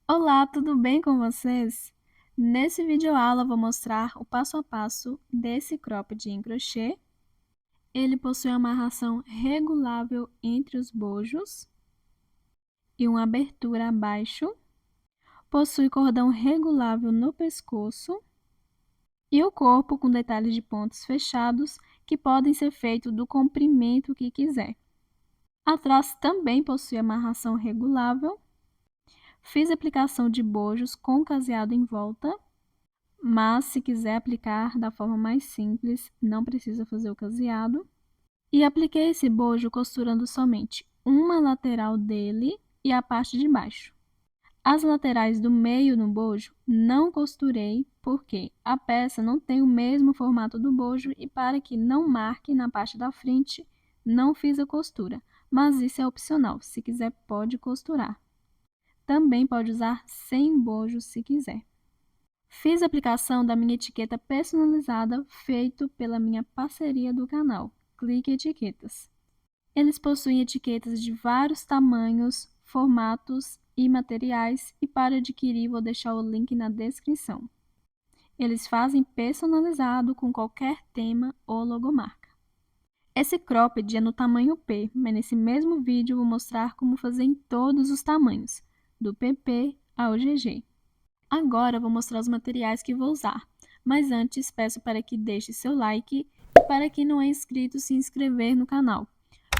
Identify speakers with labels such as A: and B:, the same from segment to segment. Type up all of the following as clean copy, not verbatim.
A: Olá, tudo bem com vocês? Nesse videoaula vou mostrar o passo a passo desse cropped em crochê. Ele possui amarração regulável entre os bojos e uma abertura abaixo. Possui cordão regulável no pescoço e o corpo com detalhes de pontos fechados que podem ser feitos do comprimento que quiser. Atrás também possui amarração regulável. Fiz aplicação de bojos com caseado em volta. Mas, se quiser aplicar da forma mais simples, não precisa fazer o caseado. E apliquei esse bojo costurando somente uma lateral dele e a parte de baixo. As laterais do meio no bojo não costurei porque a peça não tem o mesmo formato do bojo e para que não marque na parte da frente, não fiz a costura. Mas isso é opcional, se quiser pode costurar. Também pode usar sem bojo se quiser. Fiz a aplicação da minha etiqueta personalizada feito pela minha parceria do canal, Clique Etiquetas. Eles possuem etiquetas de vários tamanhos, formatos e materiais e para adquirir vou deixar o link na descrição. Eles fazem personalizado com qualquer tema ou logomarca. Esse cropped é no tamanho P, mas nesse mesmo vídeo vou mostrar como fazer em todos os tamanhos, do PP ao GG. Agora vou mostrar os materiais que vou usar, mas antes peço para que deixe seu like e para quem não é inscrito se inscrever no canal.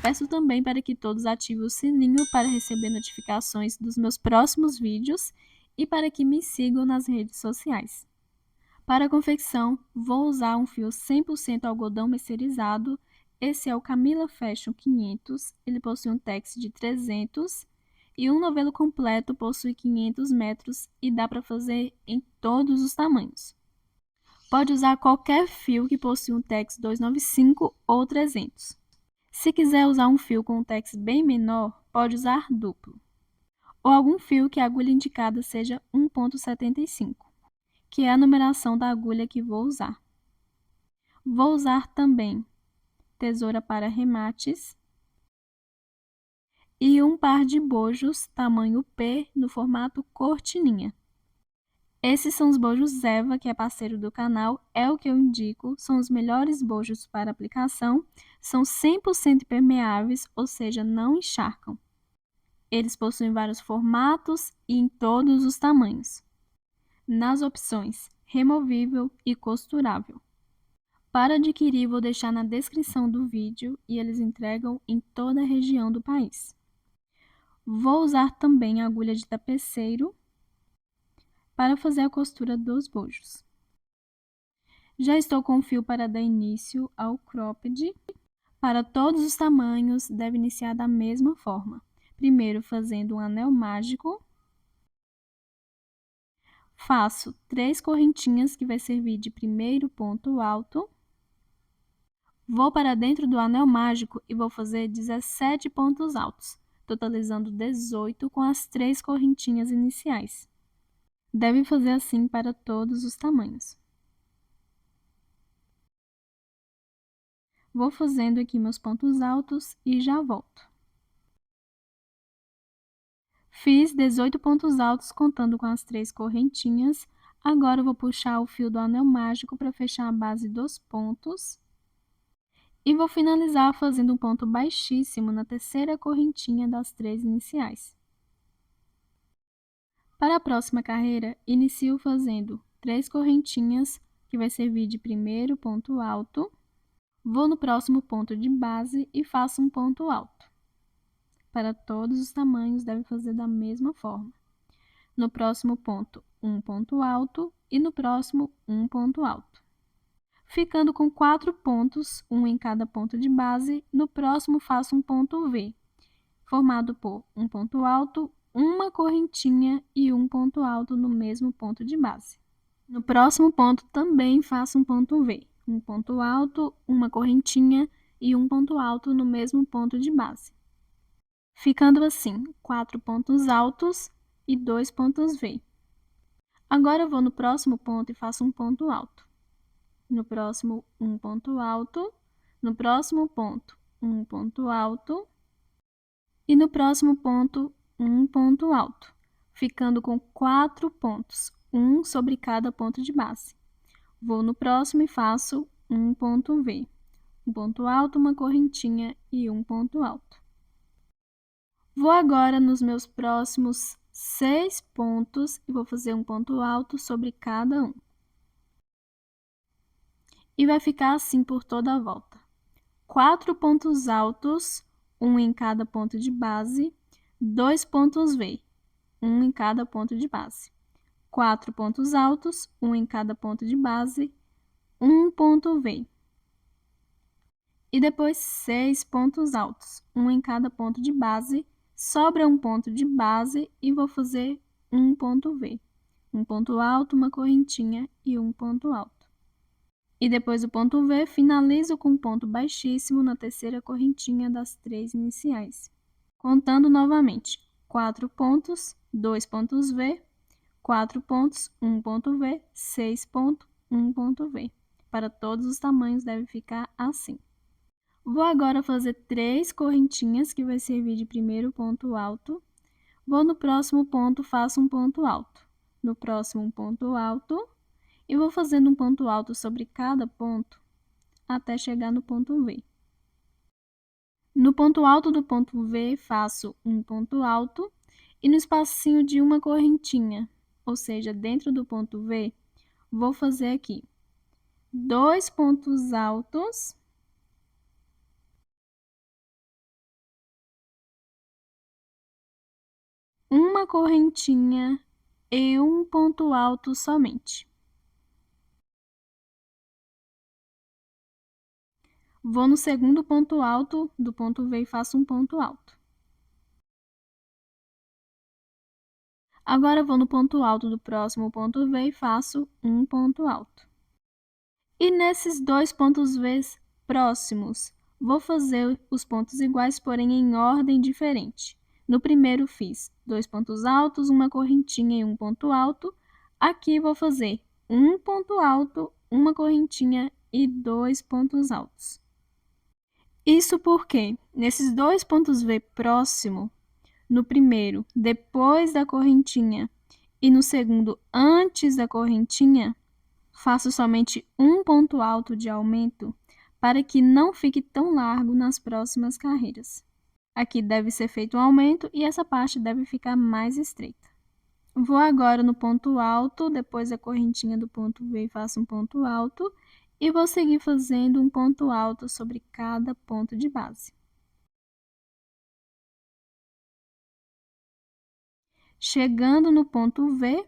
A: Peço também para que todos ativem o sininho para receber notificações dos meus próximos vídeos e para que me sigam nas redes sociais. Para a confecção, vou usar um fio 100% algodão mercerizado. Esse é o Camila Fashion 500, ele possui um tex de 300 e um novelo completo possui 500 metros e dá para fazer em todos os tamanhos. Pode usar qualquer fio que possui um tex 295 ou 300. Se quiser usar um fio com um tex bem menor, pode usar duplo. Ou algum fio que a agulha indicada seja 1,75, que é a numeração da agulha que vou usar. Vou usar também tesoura para remates e um par de bojos tamanho P no formato cortininha. Esses são os bojos Eva, que é parceiro do canal, é o que eu indico, são os melhores bojos para aplicação, são 100% permeáveis, ou seja, não encharcam. Eles possuem vários formatos e em todos os tamanhos. Nas opções removível e costurável. Para adquirir, vou deixar na descrição do vídeo e eles entregam em toda a região do país. Vou usar também a agulha de tapeceiro para fazer a costura dos bojos. Já estou com o fio para dar início ao cropped. Para todos os tamanhos, deve iniciar da mesma forma. Primeiro, fazendo um anel mágico. Faço 3 correntinhas, que vai servir de primeiro ponto alto. Vou para dentro do anel mágico e vou fazer 17 pontos altos, totalizando 18 com as 3 correntinhas iniciais. Deve fazer assim para todos os tamanhos. Vou fazendo aqui meus pontos altos e já volto. Fiz 18 pontos altos contando com as 3 correntinhas. Agora eu vou puxar o fio do anel mágico para fechar a base dos pontos. E vou finalizar fazendo um ponto baixíssimo na terceira correntinha das 3 iniciais. Para a próxima carreira, inicio fazendo 3 correntinhas, que vai servir de primeiro ponto alto. Vou no próximo ponto de base e faço um ponto alto. Para todos os tamanhos, deve fazer da mesma forma. No próximo ponto, um ponto alto e no próximo, um ponto alto. Ficando com 4 pontos, um em cada ponto de base, no próximo faço um ponto V, formado por um ponto alto, uma correntinha e um ponto alto no mesmo ponto de base. No próximo ponto também faço um ponto V, um ponto alto, uma correntinha e um ponto alto no mesmo ponto de base. Ficando assim, 4 pontos altos e 2 pontos V. Agora vou no próximo ponto e faço um ponto alto. No próximo, um ponto alto. No próximo ponto, um ponto alto. E no próximo ponto, um ponto alto. ficando com 4 pontos, um sobre cada ponto de base. Vou no próximo e faço um ponto V. Um ponto alto, uma correntinha e um ponto alto. Vou agora nos meus próximos 6 pontos e vou fazer um ponto alto sobre cada um. E vai ficar assim por toda a volta. 4 pontos altos, um em cada ponto de base, 2 pontos V, um em cada ponto de base. 4 pontos altos, um em cada ponto de base, um ponto V. E depois 6 pontos altos, um em cada ponto de base, sobra um ponto de base e vou fazer um ponto V. Um ponto alto, uma correntinha e um ponto alto. E depois do ponto V, finalizo com um ponto baixíssimo na terceira correntinha das 3 iniciais. Contando novamente, 4 pontos, 2 pontos V, 4 pontos, 1 ponto V, 6 pontos, 1 ponto V. Para todos os tamanhos deve ficar assim. Vou agora fazer 3 correntinhas, que vai servir de primeiro ponto alto. Vou no próximo ponto, faço um ponto alto. No próximo, um ponto alto. E vou fazendo um ponto alto sobre cada ponto, até chegar no ponto V. No ponto alto do ponto V, faço um ponto alto. E no espacinho de uma correntinha, ou seja, dentro do ponto V, vou fazer aqui 2 pontos altos. Uma correntinha e um ponto alto somente. Vou no segundo ponto alto do ponto V e faço um ponto alto. Agora vou no ponto alto do próximo ponto V e faço um ponto alto. E nesses 2 pontos V próximos, vou fazer os pontos iguais, porém em ordem diferente. No primeiro fiz 2 pontos altos, uma correntinha e um ponto alto. Aqui vou fazer um ponto alto, uma correntinha e 2 pontos altos. Isso porque nesses 2 pontos V próximo, no primeiro depois da correntinha e no segundo antes da correntinha, faço somente um ponto alto de aumento para que não fique tão largo nas próximas carreiras. Aqui deve ser feito um aumento e essa parte deve ficar mais estreita. Vou agora no ponto alto, depois da correntinha do ponto V e faço um ponto alto e vou seguir fazendo um ponto alto sobre cada ponto de base. Chegando no ponto V,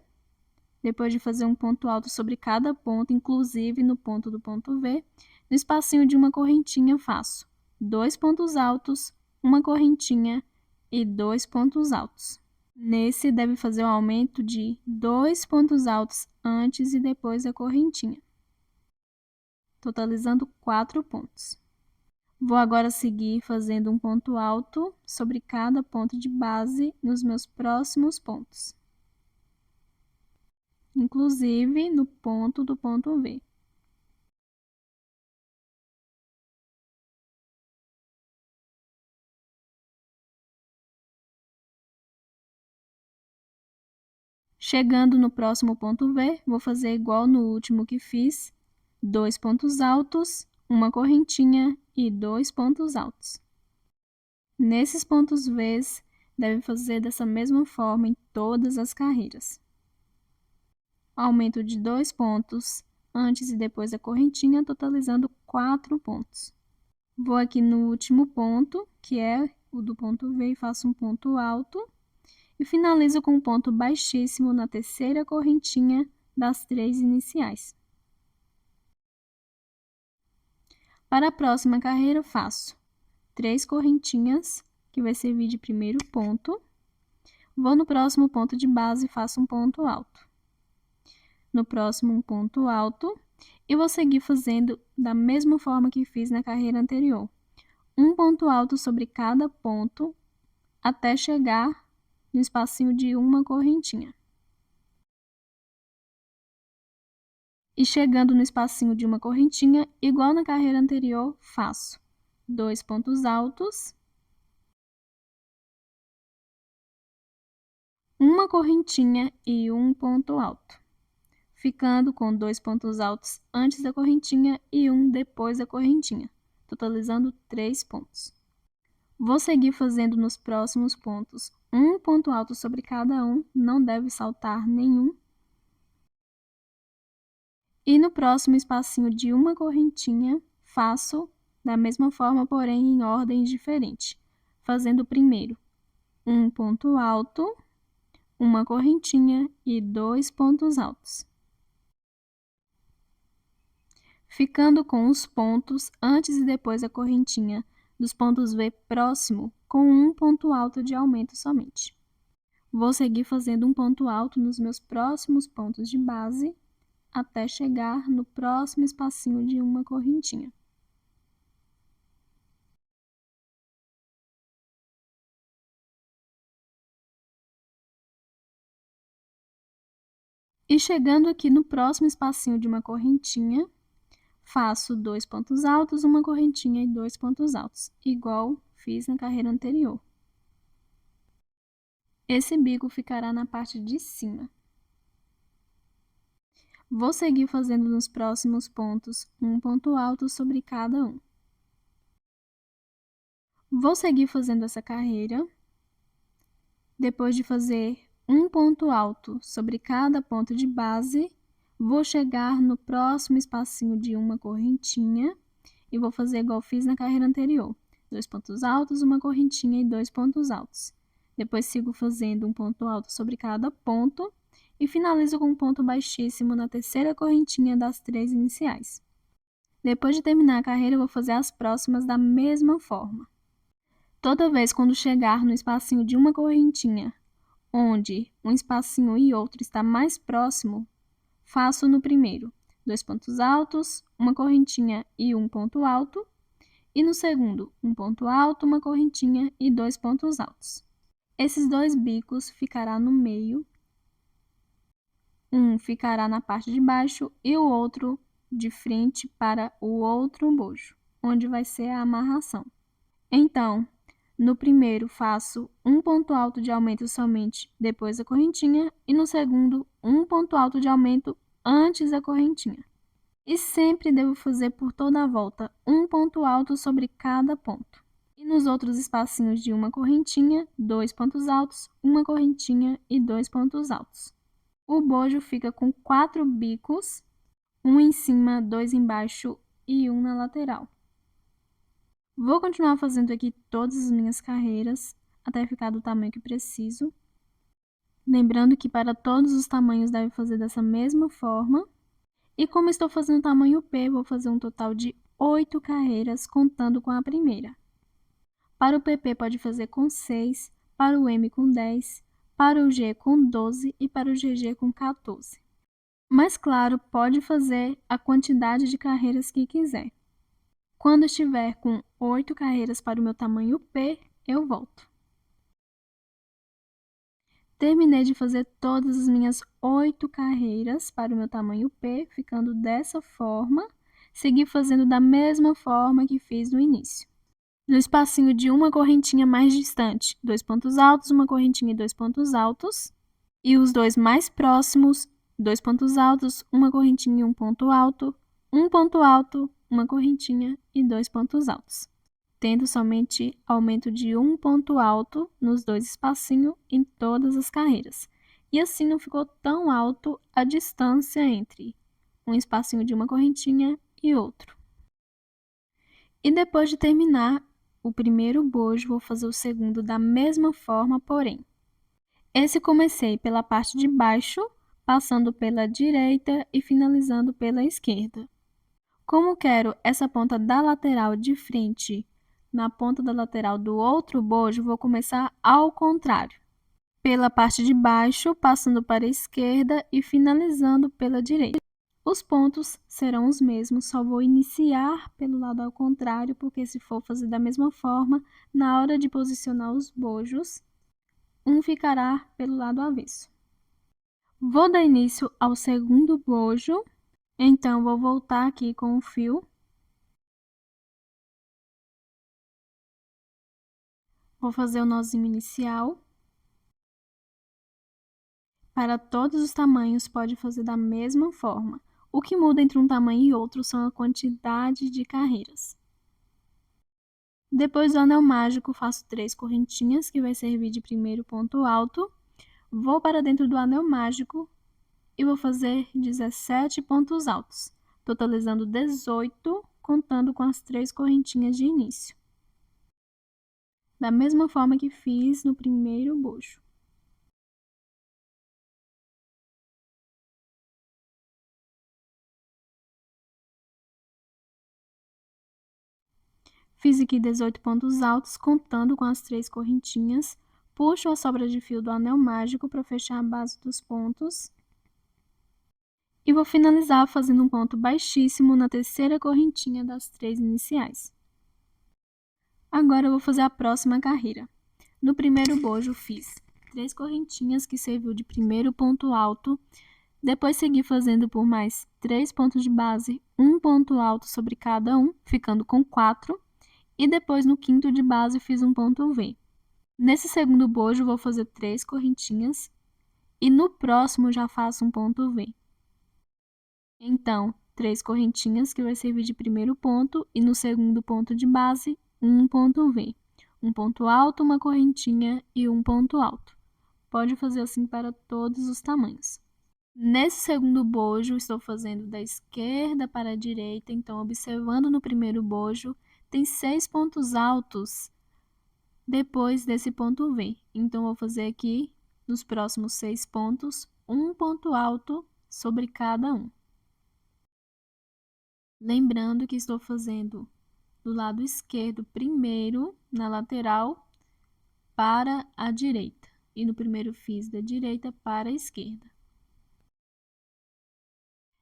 A: depois de fazer um ponto alto sobre cada ponto, inclusive no ponto do ponto V, no espacinho de uma correntinha faço 2 pontos altos, uma correntinha e 2 pontos altos. Nesse, deve fazer um aumento de 2 pontos altos antes e depois da correntinha, totalizando 4 pontos. Vou agora seguir fazendo um ponto alto sobre cada ponto de base nos meus próximos pontos, inclusive no ponto do ponto V. Chegando no próximo ponto V, vou fazer igual no último que fiz, 2 pontos altos, uma correntinha e 2 pontos altos. Nesses pontos V, deve fazer dessa mesma forma em todas as carreiras. Aumento de 2 pontos antes e depois da correntinha, totalizando 4 pontos. Vou aqui no último ponto, que é o do ponto V, e faço um ponto alto. E finalizo com um ponto baixíssimo na terceira correntinha das 3 iniciais. Para a próxima carreira, faço 3 correntinhas, que vai servir de primeiro ponto. Vou no próximo ponto de base e faço um ponto alto. No próximo, um ponto alto. E vou seguir fazendo da mesma forma que fiz na carreira anterior. Um ponto alto sobre cada ponto, até chegar no espacinho de uma correntinha. E chegando no espacinho de uma correntinha, igual na carreira anterior, faço 2 pontos altos, uma correntinha e um ponto alto, ficando com 2 pontos altos antes da correntinha e um depois da correntinha, totalizando 3 pontos. Vou seguir fazendo nos próximos pontos um ponto alto sobre cada um, não deve saltar nenhum. E no próximo espacinho de uma correntinha, faço da mesma forma, porém em ordem diferente, fazendo primeiro um ponto alto, uma correntinha e 2 pontos altos, ficando com os pontos antes e depois da correntinha dos pontos V próximo com um ponto alto de aumento somente. Vou seguir fazendo um ponto alto nos meus próximos pontos de base até chegar no próximo espacinho de uma correntinha. E chegando aqui no próximo espacinho de uma correntinha, faço 2 pontos altos, uma correntinha e 2 pontos altos, igual fiz na carreira anterior. Esse bico ficará na parte de cima. Vou seguir fazendo nos próximos pontos um ponto alto sobre cada um. Vou seguir fazendo essa carreira. Depois de fazer um ponto alto sobre cada ponto de base, vou chegar no próximo espacinho de uma correntinha e vou fazer igual fiz na carreira anterior. 2 pontos altos, uma correntinha e 2 pontos altos. Depois sigo fazendo um ponto alto sobre cada ponto e finalizo com um ponto baixíssimo na terceira correntinha das 3 iniciais. Depois de terminar a carreira, eu vou fazer as próximas da mesma forma. Toda vez quando chegar no espacinho de uma correntinha, onde um espacinho e outro está mais próximo, faço no primeiro 2 pontos altos, uma correntinha e um ponto alto, e no segundo, um ponto alto, uma correntinha e 2 pontos altos. Esses 2 bicos ficará no meio, um ficará na parte de baixo e o outro de frente para o outro bojo, onde vai ser a amarração. Então, no primeiro faço um ponto alto de aumento somente depois da correntinha e no segundo um ponto alto de aumento antes da correntinha. E sempre devo fazer por toda a volta um ponto alto sobre cada ponto. E nos outros espacinhos de uma correntinha, 2 pontos altos, uma correntinha e 2 pontos altos. O bojo fica com 4 bicos, um em cima, 2 embaixo e um na lateral. Vou continuar fazendo aqui todas as minhas carreiras até ficar do tamanho que preciso. Lembrando que para todos os tamanhos deve fazer dessa mesma forma. E como estou fazendo tamanho P, vou fazer um total de 8 carreiras, contando com a primeira. Para o PP pode fazer com 6, para o M com 10, para o G com 12 e para o GG com 14. Mas claro, pode fazer a quantidade de carreiras que quiser. Quando estiver com 8 carreiras para o meu tamanho P, eu volto. Terminei de fazer todas as minhas 8 carreiras para o meu tamanho P, ficando dessa forma. Segui fazendo da mesma forma que fiz no início. No espacinho de uma correntinha mais distante, 2 pontos altos, uma correntinha e 2 pontos altos. E os dois mais próximos, 2 pontos altos, uma correntinha e um ponto alto, uma correntinha e 2 pontos altos, tendo somente aumento de um ponto alto nos 2 espacinhos em todas as carreiras. E assim não ficou tão alto a distância entre um espacinho de uma correntinha e outro. E depois de terminar o primeiro bojo, vou fazer o segundo da mesma forma, porém. Esse comecei pela parte de baixo, passando pela direita e finalizando pela esquerda. Como quero essa ponta da lateral de frente na ponta da lateral do outro bojo, vou começar ao contrário. Pela parte de baixo, passando para a esquerda e finalizando pela direita. Os pontos serão os mesmos, só vou iniciar pelo lado ao contrário, porque se for fazer da mesma forma, na hora de posicionar os bojos, um ficará pelo lado avesso. Vou dar início ao segundo bojo, então vou voltar aqui com o fio. Vou fazer o nozinho inicial. Para todos os tamanhos, pode fazer da mesma forma. O que muda entre um tamanho e outro são a quantidade de carreiras. Depois do anel mágico, faço 3 correntinhas, que vai servir de primeiro ponto alto. Vou para dentro do anel mágico e vou fazer 17 pontos altos, totalizando 18, contando com as 3 correntinhas de início. Da mesma forma que fiz no primeiro bojo. Fiz aqui 18 pontos altos, contando com as 3 correntinhas. Puxo a sobra de fio do anel mágico para fechar a base dos pontos. E vou finalizar fazendo um ponto baixíssimo na terceira correntinha das 3 iniciais. Agora eu vou fazer a próxima carreira. No primeiro bojo fiz 3 correntinhas, que serviu de primeiro ponto alto. Depois segui fazendo por mais 3 pontos de base, um ponto alto sobre cada um, ficando com 4. E depois no quinto de base fiz um ponto V. Nesse segundo bojo vou fazer 3 correntinhas e no próximo já faço um ponto V. Então, 3 correntinhas, que vai servir de primeiro ponto, e no segundo ponto de base, um ponto V. Um ponto alto, uma correntinha e um ponto alto. Pode fazer assim para todos os tamanhos. Nesse segundo bojo, estou fazendo da esquerda para a direita, então observando no primeiro bojo, tem 6 pontos altos depois desse ponto V. Então, vou fazer aqui, nos próximos 6 pontos, um ponto alto sobre cada um. Lembrando que estou fazendo do lado esquerdo primeiro, na lateral, para a direita. E no primeiro fiz da direita para a esquerda.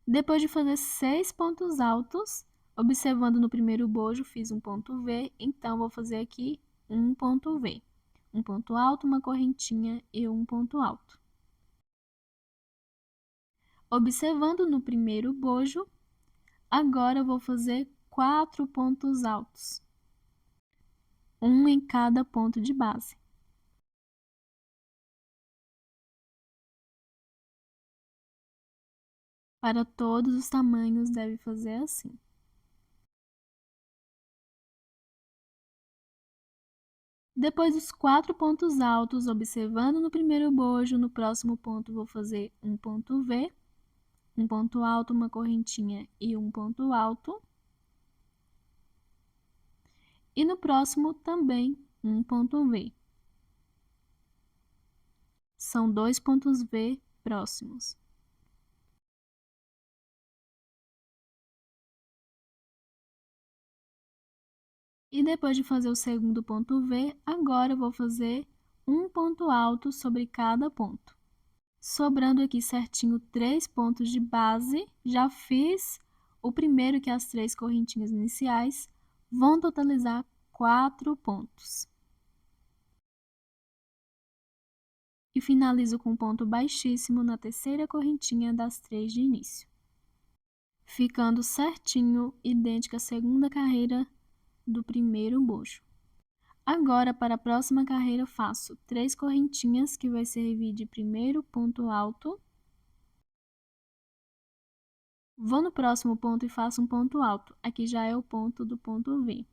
A: Depois de fazer 6 pontos altos, observando no primeiro bojo, fiz um ponto V, então vou fazer aqui um ponto V. Um ponto alto, uma correntinha e um ponto alto. Observando no primeiro bojo, agora eu vou fazer 4 pontos altos, um em cada ponto de base. Para todos os tamanhos, deve fazer assim. Depois dos 4 pontos altos, observando no primeiro bojo, no próximo ponto vou fazer um ponto V, um ponto alto, uma correntinha e um ponto alto. E no próximo também um ponto V. São 2 pontos V próximos. E depois de fazer o segundo ponto V, agora eu vou fazer um ponto alto sobre cada ponto. Sobrando aqui certinho 3 pontos de base, já fiz o primeiro, que é as 3 correntinhas iniciais, vão totalizar 4 pontos. E finalizo com um ponto baixíssimo na terceira correntinha das 3 de início, ficando certinho, idêntica à segunda carreira do primeiro bojo. Agora, para a próxima carreira, faço 3 correntinhas, que vai servir de primeiro ponto alto. Vou no próximo ponto e faço um ponto alto. Aqui já é o ponto do ponto V.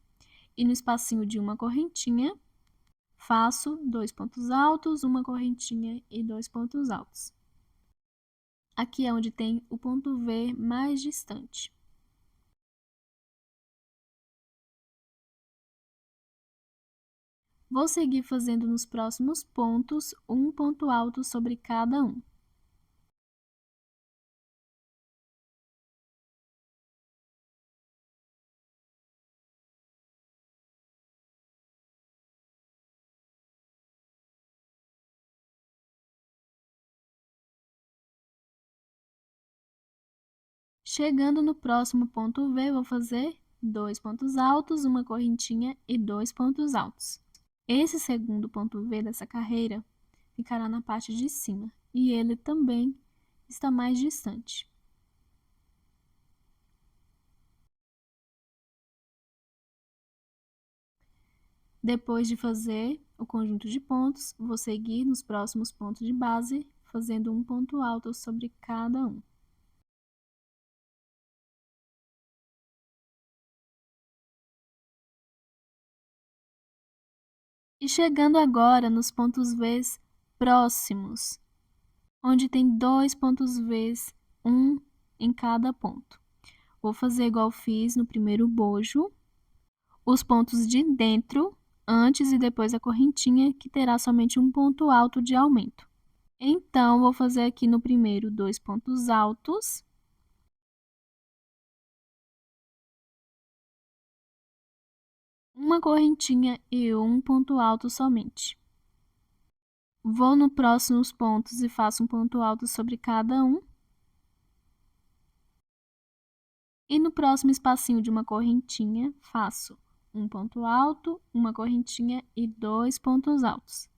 A: E no espacinho de uma correntinha, faço 2 pontos altos, uma correntinha e 2 pontos altos. Aqui é onde tem o ponto V mais distante. Vou seguir fazendo nos próximos pontos um ponto alto sobre cada um. Chegando no próximo ponto V, vou fazer 2 pontos altos, uma correntinha e 2 pontos altos. Esse segundo ponto V dessa carreira ficará na parte de cima, e ele também está mais distante. Depois de fazer o conjunto de pontos, vou seguir nos próximos pontos de base, fazendo um ponto alto sobre cada um. E chegando agora nos pontos Vs próximos, onde tem 2 pontos Vs, um em cada ponto. Vou fazer igual fiz no primeiro bojo, os pontos de dentro, antes e depois da correntinha, que terá somente um ponto alto de aumento. Então, vou fazer aqui no primeiro 2 pontos altos, uma correntinha e um ponto alto somente. Vou no próximos pontos e faço um ponto alto sobre cada um. E no próximo espacinho de uma correntinha, faço um ponto alto, uma correntinha e 2 pontos altos,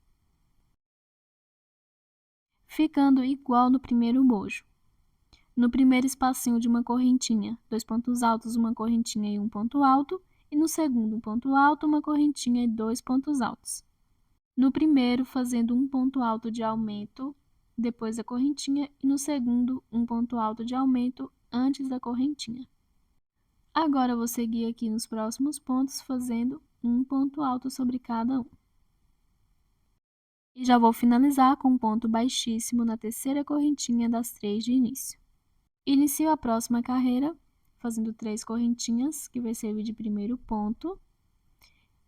A: ficando igual no primeiro bojo. No primeiro espacinho de uma correntinha, 2 pontos altos, uma correntinha e um ponto alto, e no segundo, um ponto alto, uma correntinha e 2 pontos altos. No primeiro, fazendo um ponto alto de aumento depois da correntinha, e no segundo, um ponto alto de aumento antes da correntinha. Agora, eu vou seguir aqui nos próximos pontos, fazendo um ponto alto sobre cada um. E já vou finalizar com um ponto baixíssimo na terceira correntinha das 3 de início. Inicio a próxima carreira, fazendo 3 correntinhas, que vai servir de primeiro ponto.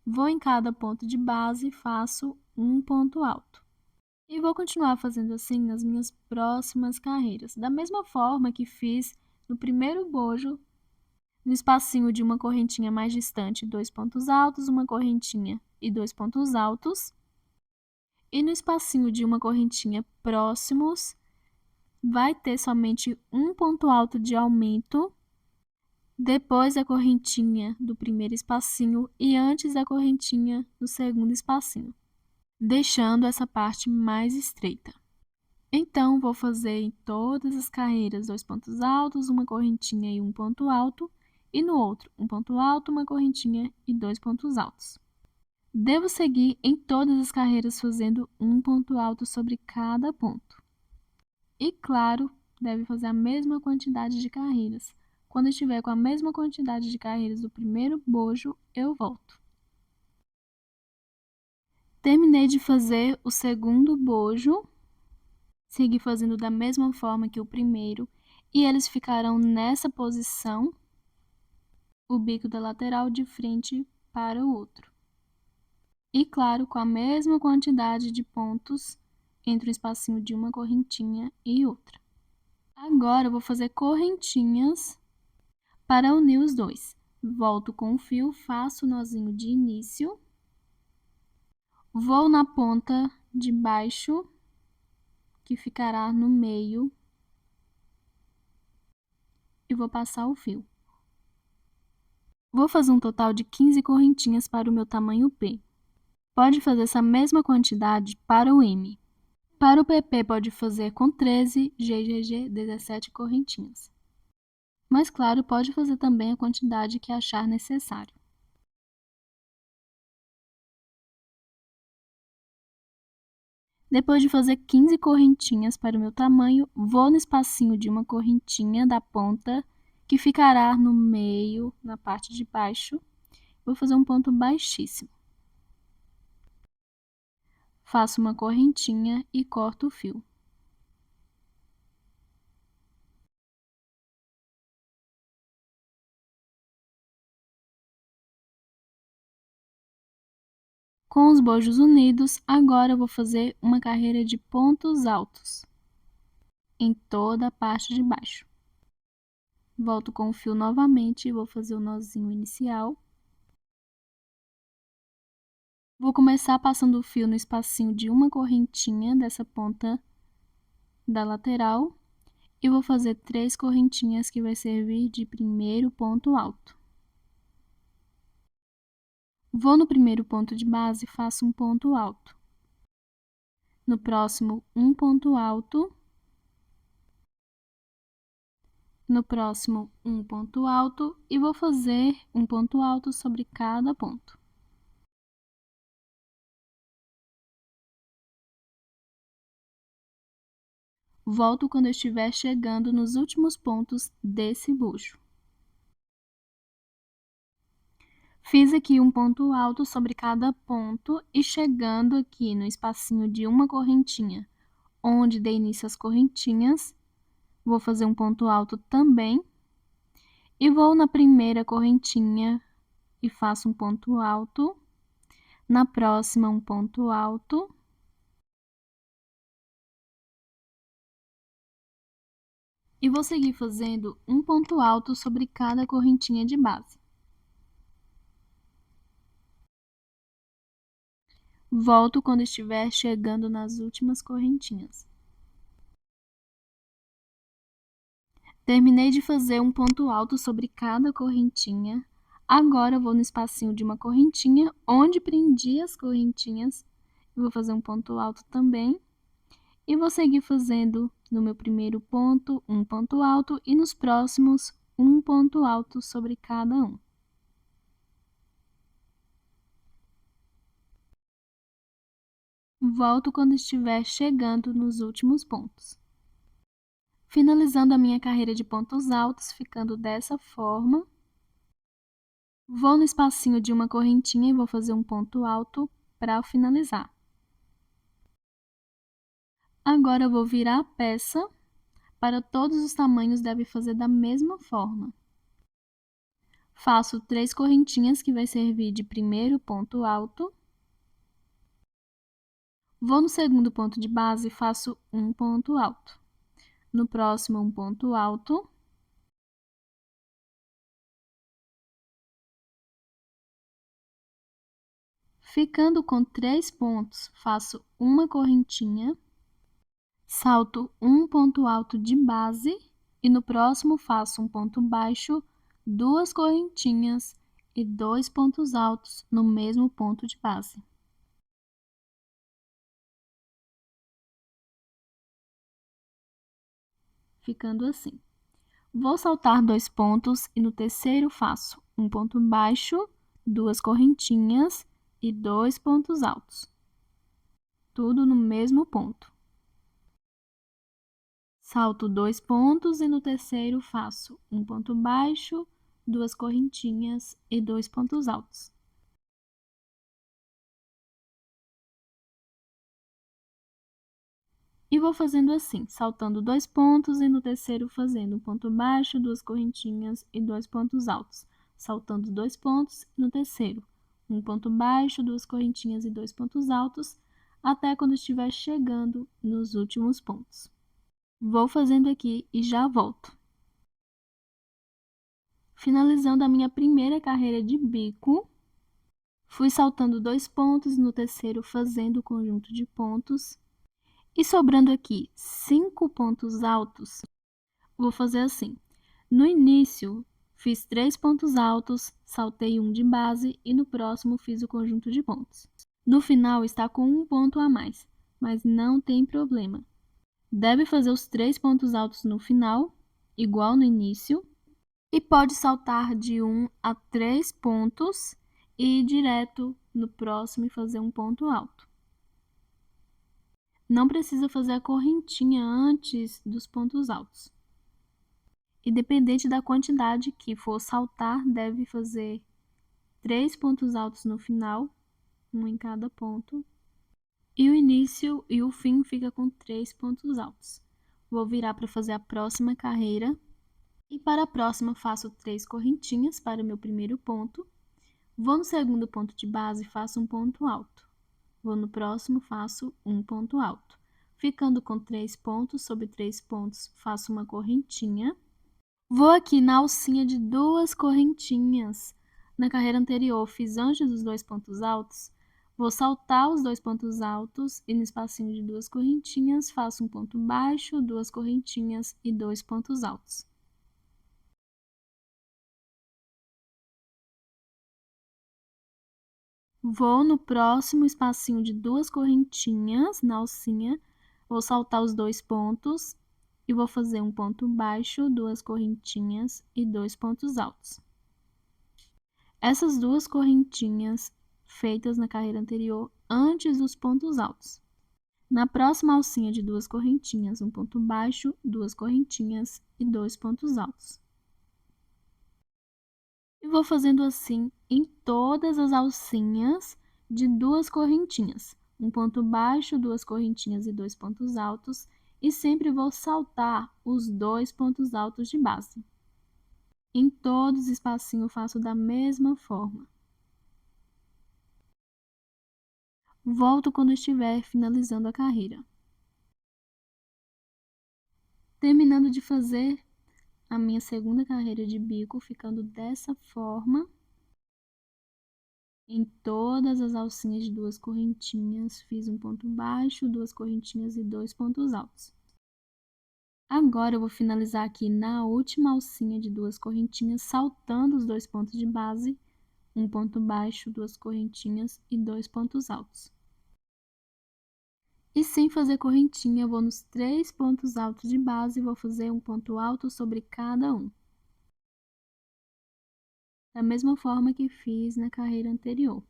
A: Vou em cada ponto de base e faço um ponto alto. E vou continuar fazendo assim nas minhas próximas carreiras, da mesma forma que fiz no primeiro bojo. No espacinho de uma correntinha mais distante, 2 pontos altos, uma correntinha e 2 pontos altos. E no espacinho de uma correntinha próximos, vai ter somente um ponto alto de aumento depois da correntinha do primeiro espacinho e antes da correntinha do segundo espacinho, deixando essa parte mais estreita. Então, vou fazer em todas as carreiras 2 pontos altos, uma correntinha e um ponto alto, e no outro, um ponto alto, uma correntinha e 2 pontos altos. Devo seguir em todas as carreiras fazendo um ponto alto sobre cada ponto. E, claro, deve fazer a mesma quantidade de carreiras. Quando estiver com a mesma quantidade de carreiras do primeiro bojo, eu volto. Terminei de fazer o segundo bojo, segui fazendo da mesma forma que o primeiro, e eles ficarão nessa posição, o bico da lateral de frente para o outro. E, claro, com a mesma quantidade de pontos entre o espacinho de uma correntinha e outra. Agora, eu vou fazer correntinhas para unir os dois. Volto com o fio, faço o nozinho de início, vou na ponta de baixo, que ficará no meio, e vou passar o fio. Vou fazer um total de 15 correntinhas para o meu tamanho P. Pode fazer essa mesma quantidade para o M. Para o PP, pode fazer com 13, GGG, 17 correntinhas. Mas, claro, pode fazer também a quantidade que achar necessário. Depois de fazer 15 correntinhas para o meu tamanho, vou no espacinho de uma correntinha da ponta, que ficará no meio, na parte de baixo. Vou fazer um ponto baixíssimo. Faço uma correntinha e corto o fio. Com os bojos unidos, agora eu vou fazer uma carreira de pontos altos em toda a parte de baixo. Volto com o fio novamente e vou fazer o nozinho inicial. Vou começar passando o fio no espacinho de uma correntinha dessa ponta da lateral e vou fazer 3 correntinhas que vai servir de primeiro ponto alto. Vou no primeiro ponto de base e faço um ponto alto. No próximo, um ponto alto. No próximo, um ponto alto e vou fazer um ponto alto sobre cada ponto. Volto quando eu estiver chegando nos últimos pontos desse bucho. Fiz aqui um ponto alto sobre cada ponto e chegando aqui no espacinho de uma correntinha, onde dei início às correntinhas, vou fazer um ponto alto também e vou na primeira correntinha e faço um ponto alto, na próxima um ponto alto, e vou seguir fazendo um ponto alto sobre cada correntinha de base. Volto quando estiver chegando nas últimas correntinhas. Terminei de fazer um ponto alto sobre cada correntinha. Agora, vou no espacinho de uma correntinha, onde prendi as correntinhas. Vou fazer um ponto alto também. E vou seguir fazendo no meu primeiro ponto, um ponto alto, e nos próximos, um ponto alto sobre cada um. Volto quando estiver chegando nos últimos pontos. Finalizando a minha carreira de pontos altos, ficando dessa forma. Vou no espacinho de uma correntinha e vou fazer um ponto alto para finalizar. Agora, eu vou virar a peça. Para todos os tamanhos, deve fazer da mesma forma. Faço 3 correntinhas, que vai servir de primeiro ponto alto. Vou no segundo ponto de base e faço um ponto alto. No próximo, um ponto alto. Ficando com 3 pontos, faço uma correntinha, salto um ponto alto de base e no próximo faço um ponto baixo, 2 correntinhas e 2 pontos altos no mesmo ponto de base. Ficando assim. Vou saltar 2 pontos e no terceiro faço um ponto baixo, 2 correntinhas e 2 pontos altos. Tudo no mesmo ponto. Salto 2 pontos e no terceiro faço um ponto baixo, 2 correntinhas e 2 pontos altos. E vou fazendo assim, saltando 2 pontos e no terceiro fazendo um ponto baixo, 2 correntinhas e 2 pontos altos. Saltando 2 pontos e no terceiro, um ponto baixo, 2 correntinhas e 2 pontos altos, até quando estiver chegando nos últimos pontos. Vou fazendo aqui e já volto. Finalizando a minha primeira carreira de bico, fui saltando 2 pontos e no terceiro fazendo o conjunto de pontos. E sobrando aqui 5 pontos altos, vou fazer assim. No início, fiz 3 pontos altos, saltei um de base e no próximo fiz o conjunto de pontos. No final, está com um ponto a mais, mas não tem problema. Deve fazer os 3 pontos altos no final, igual no início, e pode saltar de 1 a 3 pontos e ir direto no próximo e fazer um ponto alto. Não precisa fazer a correntinha antes dos pontos altos. Independente da quantidade que for saltar, deve fazer 3 pontos altos no final, um em cada ponto. E o início e o fim fica com 3 pontos altos. Vou virar para fazer a próxima carreira. E para a próxima, faço 3 correntinhas para o meu primeiro ponto. Vou no segundo ponto de base e faço um ponto alto. Vou no próximo, faço um ponto alto. Ficando com 3 pontos, sobre 3 pontos, faço uma correntinha. Vou aqui na alcinha de 2 correntinhas. Na carreira anterior, fiz antes dos 2 pontos altos. Vou saltar os 2 pontos altos e no espacinho de 2 correntinhas, faço um ponto baixo, 2 correntinhas e 2 pontos altos. Vou no próximo espacinho de 2 correntinhas na alcinha. Vou saltar os 2 pontos e vou fazer um ponto baixo, 2 correntinhas e 2 pontos altos. Essas 2 correntinhas feitas na carreira anterior antes dos pontos altos. Na próxima alcinha de 2 correntinhas, um ponto baixo, 2 correntinhas e 2 pontos altos. E vou fazendo assim em todas as alcinhas de 2 correntinhas. Um ponto baixo, 2 correntinhas e 2 pontos altos. E sempre vou saltar os 2 pontos altos de base. Em todos os espacinhos eu faço da mesma forma. Volto quando estiver finalizando a carreira. Terminando de fazer a minha segunda carreira de bico, ficando dessa forma. Em todas as alcinhas de 2 correntinhas, fiz um ponto baixo, 2 correntinhas e 2 pontos altos. Agora, eu vou finalizar aqui na última alcinha de 2 correntinhas, saltando os 2 pontos de base, um ponto baixo, 2 correntinhas e 2 pontos altos. E sem fazer correntinha, eu vou nos 3 pontos altos de base e vou fazer um ponto alto sobre cada um. Da mesma forma que fiz na carreira anterior.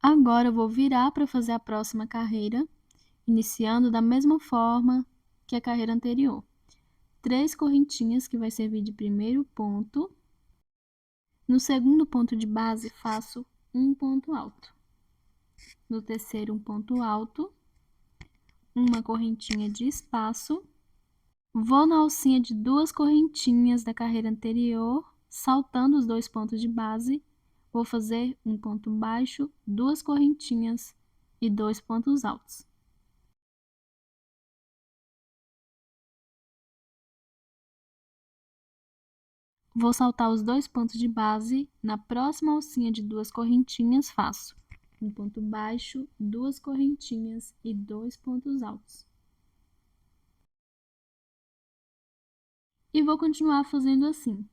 A: Agora, eu vou virar para fazer a próxima carreira, iniciando da mesma forma que a carreira anterior. 3 correntinhas, que vai servir de primeiro ponto. No segundo ponto de base, faço um ponto alto. No terceiro, um ponto alto. Uma correntinha de espaço. Vou na alcinha de 2 correntinhas da carreira anterior, saltando os 2 pontos de base. Vou fazer um ponto baixo, 2 correntinhas e 2 pontos altos. Vou saltar os 2 pontos de base. Na próxima alcinha de 2 correntinhas, faço um ponto baixo, 2 correntinhas e 2 pontos altos. E vou continuar fazendo assim.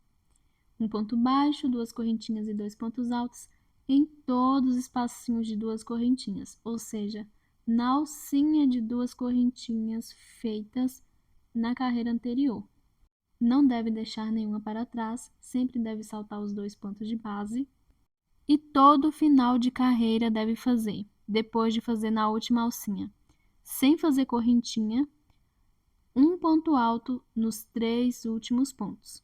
A: Um ponto baixo, 2 correntinhas e 2 pontos altos em todos os espacinhos de 2 correntinhas, ou seja, na alcinha de 2 correntinhas feitas na carreira anterior. Não deve deixar nenhuma para trás, sempre deve saltar os 2 pontos de base. E todo final de carreira deve fazer, depois de fazer na última alcinha, sem fazer correntinha, um ponto alto nos 3 últimos pontos.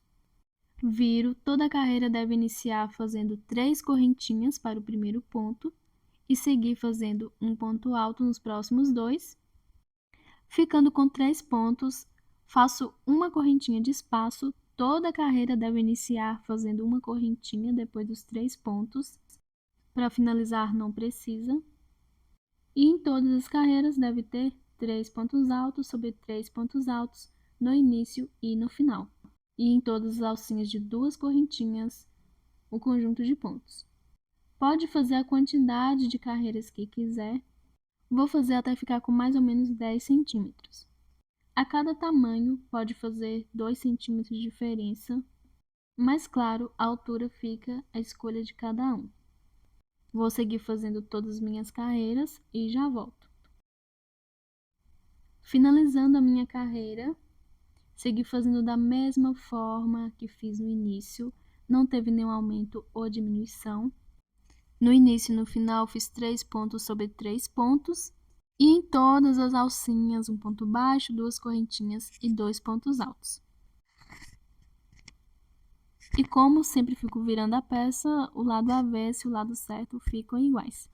A: Viro, toda a carreira deve iniciar fazendo 3 correntinhas para o primeiro ponto e seguir fazendo um ponto alto nos próximos 2. Ficando com 3 pontos, faço uma correntinha de espaço. Toda a carreira deve iniciar fazendo uma correntinha depois dos 3 pontos. Para finalizar, não precisa. E em todas as carreiras deve ter 3 pontos altos sobre 3 pontos altos no início e no final. E em todas as alcinhas de 2 correntinhas, o conjunto de pontos. Pode fazer a quantidade de carreiras que quiser. Vou fazer até ficar com mais ou menos 10 centímetros. A cada tamanho pode fazer 2 centímetros de diferença, mas claro, a altura fica à escolha de cada um. Vou seguir fazendo todas as minhas carreiras e já volto. Finalizando a minha carreira, segui fazendo da mesma forma que fiz no início, não teve nenhum aumento ou diminuição. No início e no final fiz 3 pontos sobre 3 pontos, e em todas as alcinhas, um ponto baixo, 2 correntinhas e 2 pontos altos. E como sempre fico virando a peça, o lado avesso e o lado certo ficam iguais.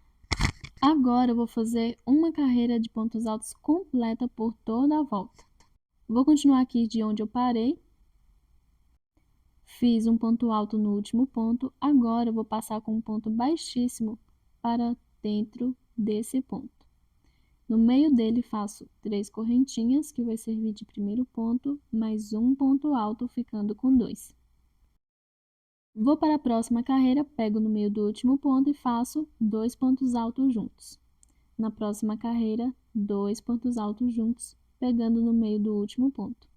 A: Agora eu vou fazer uma carreira de pontos altos completa por toda a volta. Vou continuar aqui de onde eu parei. Fiz um ponto alto no último ponto. Agora eu vou passar com um ponto baixíssimo para dentro desse ponto. No meio dele faço 3 correntinhas, que vai servir de primeiro ponto, mais um ponto alto, ficando com 2. Vou para a próxima carreira, pego no meio do último ponto e faço 2 pontos altos juntos. Na próxima carreira, 2 pontos altos juntos, pegando no meio do último ponto.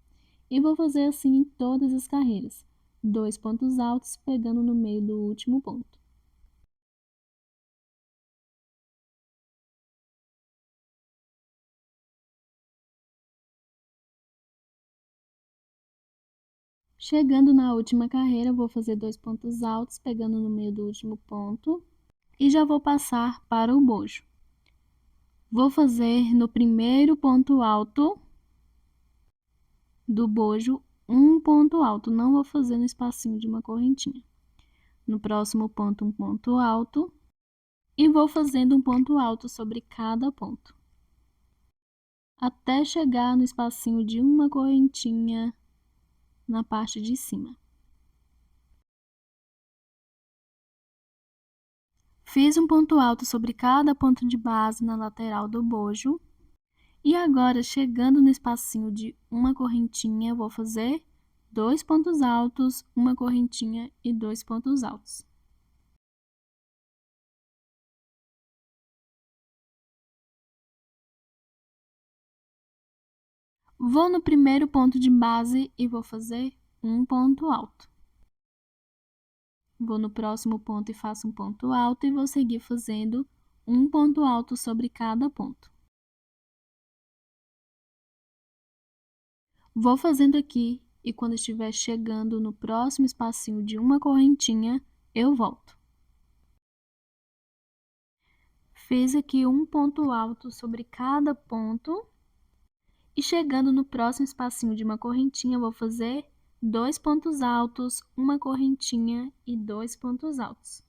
A: E vou fazer assim em todas as carreiras. 2 pontos altos, pegando no meio do último ponto. Chegando na última carreira, vou fazer 2 pontos altos, pegando no meio do último ponto. E já vou passar para o bojo. Vou fazer no primeiro ponto alto do bojo um ponto alto, não vou fazer no espacinho de uma correntinha. No próximo ponto, um ponto alto, e vou fazendo um ponto alto sobre cada ponto, até chegar no espacinho de uma correntinha na parte de cima. Fiz um ponto alto sobre cada ponto de base na lateral do bojo. E agora, chegando no espacinho de uma correntinha, vou fazer 2 pontos altos, uma correntinha e 2 pontos altos. Vou no primeiro ponto de base e vou fazer um ponto alto. Vou no próximo ponto e faço um ponto alto e vou seguir fazendo um ponto alto sobre cada ponto. Vou fazendo aqui e quando estiver chegando no próximo espacinho de uma correntinha, eu volto. Fiz aqui um ponto alto sobre cada ponto e chegando no próximo espacinho de uma correntinha, vou fazer 2 pontos altos, uma correntinha e 2 pontos altos.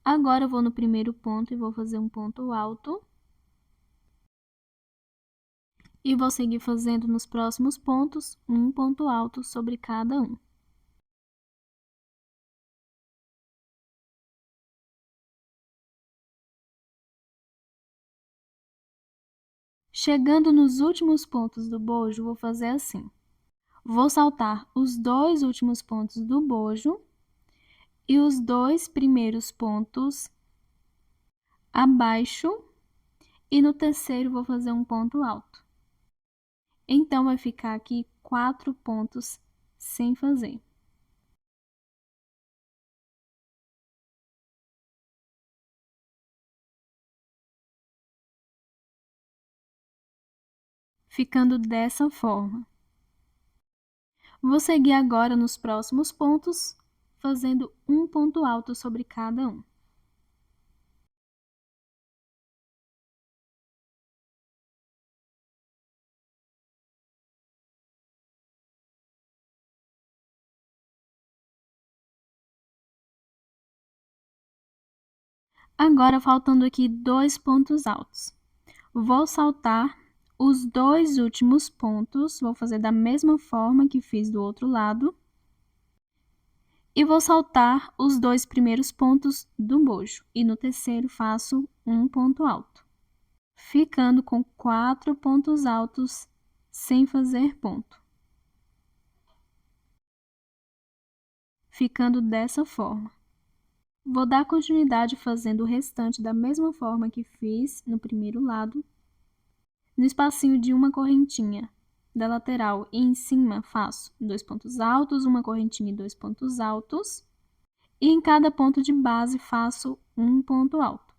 A: Agora eu vou no primeiro ponto e vou fazer um ponto alto. E vou seguir fazendo nos próximos pontos um ponto alto sobre cada um. Chegando nos últimos pontos do bojo, vou fazer assim. Vou saltar os 2 últimos pontos do bojo e os 2 primeiros pontos abaixo e no terceiro vou fazer um ponto alto. Então, vai ficar aqui 4 pontos sem fazer. Ficando dessa forma. Vou seguir agora nos próximos pontos, fazendo um ponto alto sobre cada um. Agora, faltando aqui 2 pontos altos. Vou saltar os 2 últimos pontos, vou fazer da mesma forma que fiz do outro lado. E vou saltar os 2 primeiros pontos do bojo. E no terceiro faço um ponto alto, ficando com 4 pontos altos sem fazer ponto. Ficando dessa forma. Vou dar continuidade fazendo o restante da mesma forma que fiz no primeiro lado. No espacinho de uma correntinha da lateral e em cima faço 2 pontos altos, uma correntinha e 2 pontos altos. E em cada ponto de base faço um ponto alto.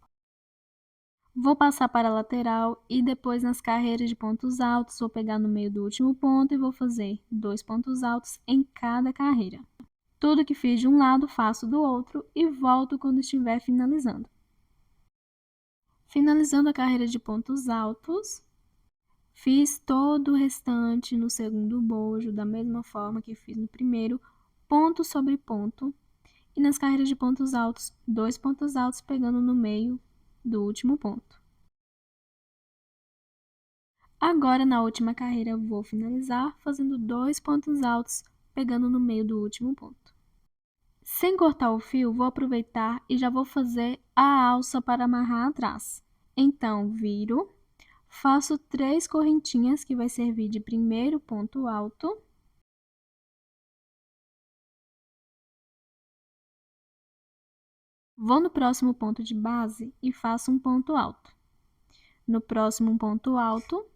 A: Vou passar para a lateral e depois nas carreiras de pontos altos, vou pegar no meio do último ponto e vou fazer 2 pontos altos em cada carreira. Tudo que fiz de um lado, faço do outro e volto quando estiver finalizando. Finalizando a carreira de pontos altos, fiz todo o restante no segundo bojo, da mesma forma que fiz no primeiro, ponto sobre ponto. E nas carreiras de pontos altos, 2 pontos altos pegando no meio do último ponto. Agora, na última carreira, eu vou finalizar fazendo 2 pontos altos pegando no meio do último ponto. Sem cortar o fio, vou aproveitar e já vou fazer a alça para amarrar atrás. Então, viro, faço 3 correntinhas que vai servir de primeiro ponto alto. Vou no próximo ponto de base e faço um ponto alto. No próximo, um ponto alto.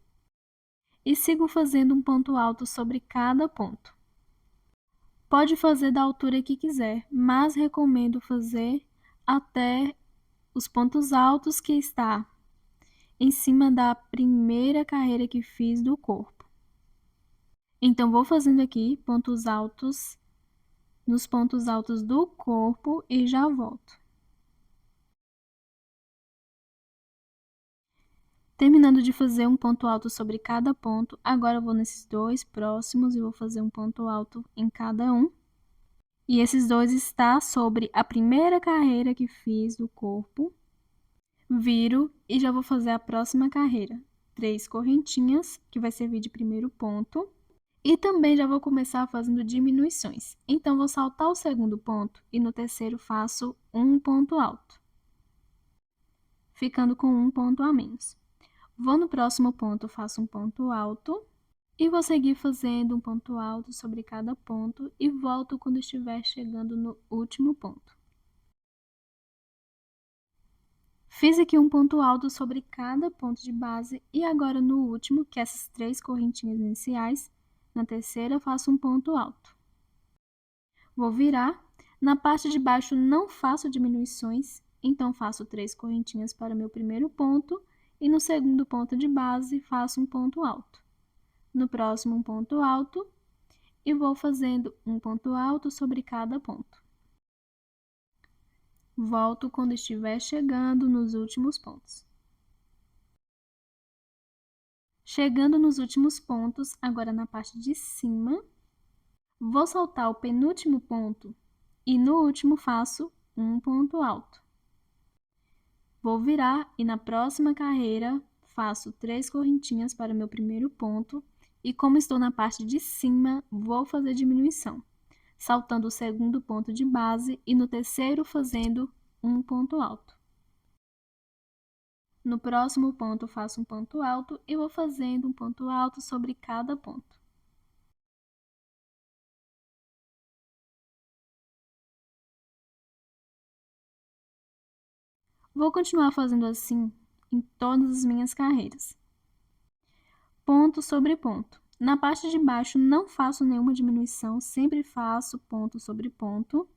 A: E sigo fazendo um ponto alto sobre cada ponto. Pode fazer da altura que quiser, mas recomendo fazer até os pontos altos que está em cima da primeira carreira que fiz do corpo. Então, vou fazendo aqui pontos altos nos pontos altos do corpo e já volto. Terminando de fazer um ponto alto sobre cada ponto, agora eu vou nesses dois próximos e vou fazer um ponto alto em cada um. E esses dois está sobre a primeira carreira que fiz do corpo. Viro e já vou fazer a próxima carreira. 3 correntinhas, que vai servir de primeiro ponto. E também já vou começar fazendo diminuições. Então, vou saltar o segundo ponto e no terceiro faço um ponto alto, ficando com um ponto a menos. Vou no próximo ponto, faço um ponto alto e vou seguir fazendo um ponto alto sobre cada ponto e volto quando estiver chegando no último ponto. Fiz aqui um ponto alto sobre cada ponto de base e agora no último, que é essas 3 correntinhas iniciais, na terceira faço um ponto alto. Vou virar. Na parte de baixo não faço diminuições, então faço 3 correntinhas para o meu primeiro ponto e no segundo ponto de base faço um ponto alto. No próximo um ponto alto e vou fazendo um ponto alto sobre cada ponto. Volto quando estiver chegando nos últimos pontos. Chegando nos últimos pontos, agora na parte de cima, vou saltar o penúltimo ponto e no último faço um ponto alto. Vou virar e na próxima carreira faço 3 correntinhas para o meu primeiro ponto e como estou na parte de cima, vou fazer diminuição, saltando o segundo ponto de base e no terceiro fazendo um ponto alto. No próximo ponto faço um ponto alto e vou fazendo um ponto alto sobre cada ponto. Vou continuar fazendo assim em todas as minhas carreiras. Ponto sobre ponto. Na parte de baixo não faço nenhuma diminuição, sempre faço ponto sobre ponto.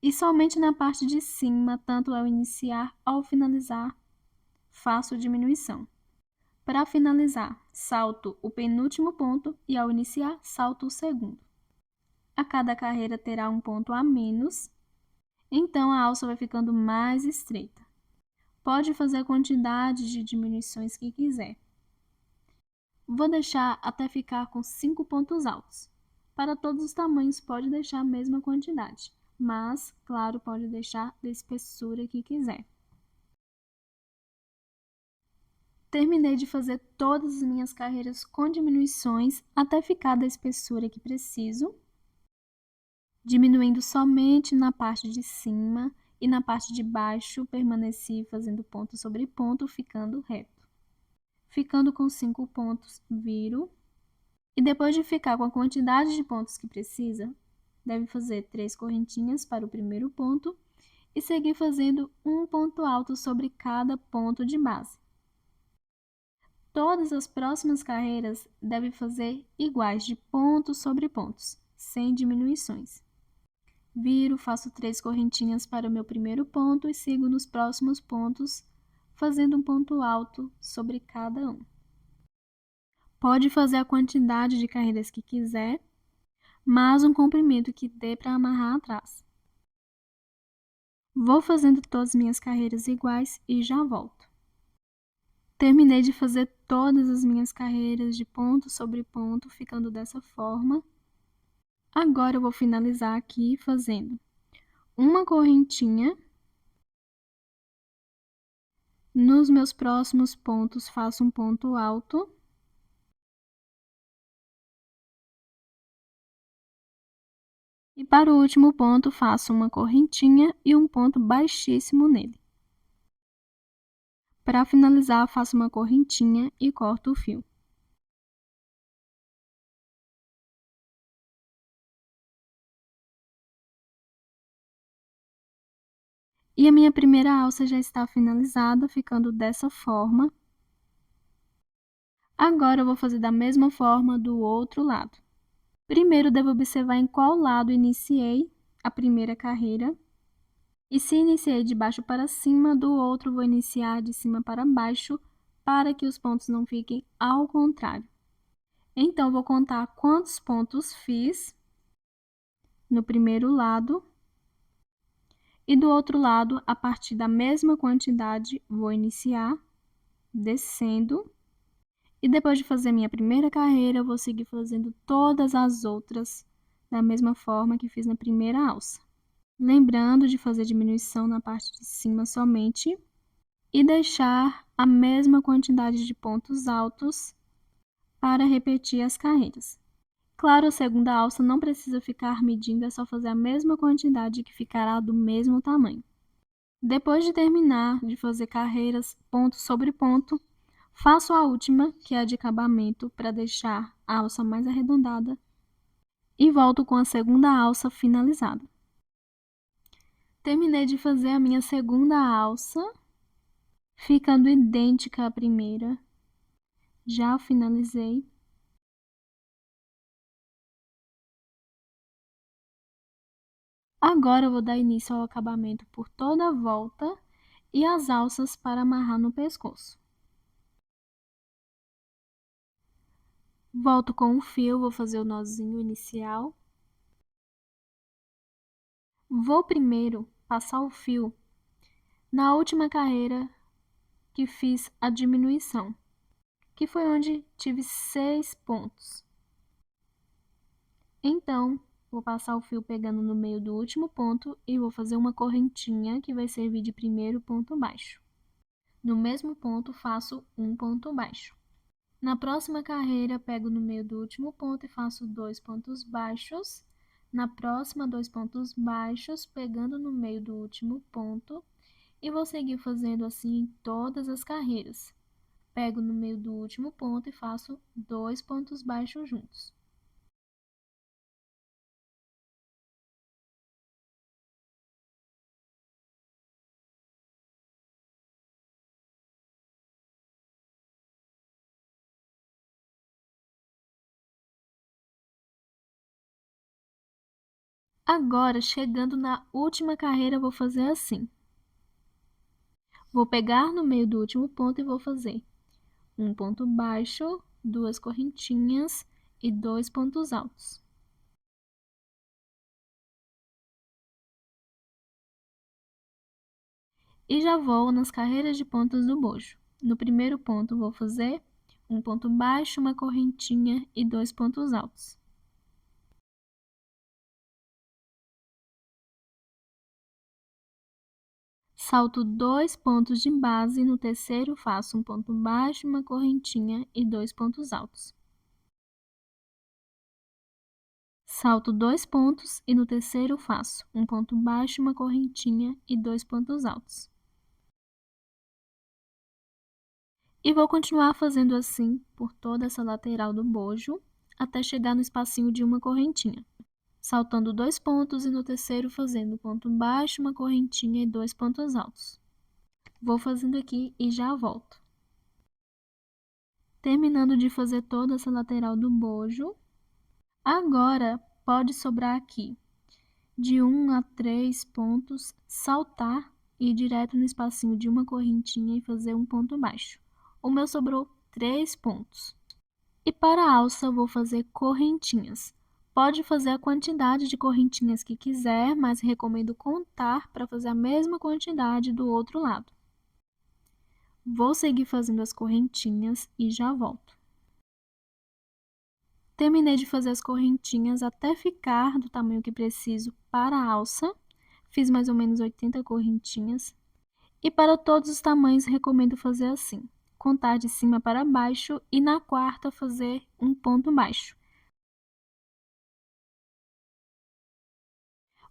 A: E somente na parte de cima, tanto ao iniciar ao finalizar, faço diminuição. Para finalizar, salto o penúltimo ponto e ao iniciar, salto o segundo. A cada carreira terá um ponto a menos, então a alça vai ficando mais estreita. Pode fazer a quantidade de diminuições que quiser. Vou deixar até ficar com 5 pontos altos. Para todos os tamanhos pode deixar a mesma quantidade, mas, claro, pode deixar da espessura que quiser. Terminei de fazer todas as minhas carreiras com diminuições até ficar da espessura que preciso, diminuindo somente na parte de cima e na parte de baixo permaneci fazendo ponto sobre ponto, ficando reto. Ficando com 5 pontos, viro. E depois de ficar com a quantidade de pontos que precisa, deve fazer 3 correntinhas para o primeiro ponto e seguir fazendo um ponto alto sobre cada ponto de base. Todas as próximas carreiras devem fazer iguais de pontos sobre pontos, sem diminuições. Viro, faço 3 correntinhas para o meu primeiro ponto e sigo nos próximos pontos, fazendo um ponto alto sobre cada um. Pode fazer a quantidade de carreiras que quiser, mas um comprimento que dê para amarrar atrás. Vou fazendo todas as minhas carreiras iguais e já volto. Terminei de fazer todas as minhas carreiras de ponto sobre ponto, ficando dessa forma. Agora eu vou finalizar aqui fazendo uma correntinha. Nos meus próximos pontos, faço um ponto alto. E para o último ponto, faço uma correntinha e um ponto baixíssimo nele. Para finalizar, faço uma correntinha e corto o fio. E a minha primeira alça já está finalizada, ficando dessa forma. Agora, eu vou fazer da mesma forma do outro lado. Primeiro, devo observar em qual lado iniciei a primeira carreira. E se iniciei de baixo para cima, do outro vou iniciar de cima para baixo, para que os pontos não fiquem ao contrário. Então, vou contar quantos pontos fiz no primeiro lado e do outro lado, a partir da mesma quantidade, vou iniciar descendo. E depois de fazer minha primeira carreira, eu vou seguir fazendo todas as outras da mesma forma que fiz na primeira alça. Lembrando de fazer diminuição na parte de cima somente e deixar a mesma quantidade de pontos altos para repetir as carreiras. Claro, a segunda alça não precisa ficar medindo, é só fazer a mesma quantidade que ficará do mesmo tamanho. Depois de terminar de fazer carreiras ponto sobre ponto, faço a última, que é a de acabamento, para deixar a alça mais arredondada e volto com a segunda alça finalizada. Terminei de fazer a minha segunda alça, ficando idêntica à primeira. Já finalizei. Agora eu vou dar início ao acabamento por toda a volta e as alças para amarrar no pescoço. Volto com o fio, vou fazer o nozinho inicial. Vou primeiro passar o fio na última carreira que fiz a diminuição, que foi onde tive 6 pontos. Então, vou passar o fio pegando no meio do último ponto e vou fazer uma correntinha que vai servir de primeiro ponto baixo. No mesmo ponto, faço um ponto baixo. Na próxima carreira, pego no meio do último ponto e faço 2 pontos baixos. Na próxima, 2 pontos baixos, pegando no meio do último ponto. E vou seguir fazendo assim em todas as carreiras. Pego no meio do último ponto e faço 2 pontos baixos juntos. Agora, chegando na última carreira, vou fazer assim. Vou pegar no meio do último ponto e vou fazer um ponto baixo, 2 correntinhas e 2 pontos altos. E já vou nas carreiras de pontas do bojo. No primeiro ponto, vou fazer um ponto baixo, uma correntinha e 2 pontos altos. Salto 2 pontos de base, no terceiro faço um ponto baixo, uma correntinha e 2 pontos altos. Salto 2 pontos e no terceiro faço um ponto baixo, uma correntinha e 2 pontos altos. E vou continuar fazendo assim por toda essa lateral do bojo, até chegar no espacinho de uma correntinha. Saltando 2 pontos e no terceiro fazendo um ponto baixo, uma correntinha e 2 pontos altos. Vou fazendo aqui e já volto. Terminando de fazer toda essa lateral do bojo, agora pode sobrar aqui de 1 a 3 pontos, saltar e ir direto no espacinho de uma correntinha e fazer um ponto baixo. O meu sobrou 3 pontos. E para a alça, eu vou fazer correntinhas. Pode fazer a quantidade de correntinhas que quiser, mas recomendo contar para fazer a mesma quantidade do outro lado. Vou seguir fazendo as correntinhas e já volto. Terminei de fazer as correntinhas até ficar do tamanho que preciso para a alça. Fiz mais ou menos 80 correntinhas. E para todos os tamanhos, recomendo fazer assim. Contar de cima para baixo e na quarta fazer um ponto baixo.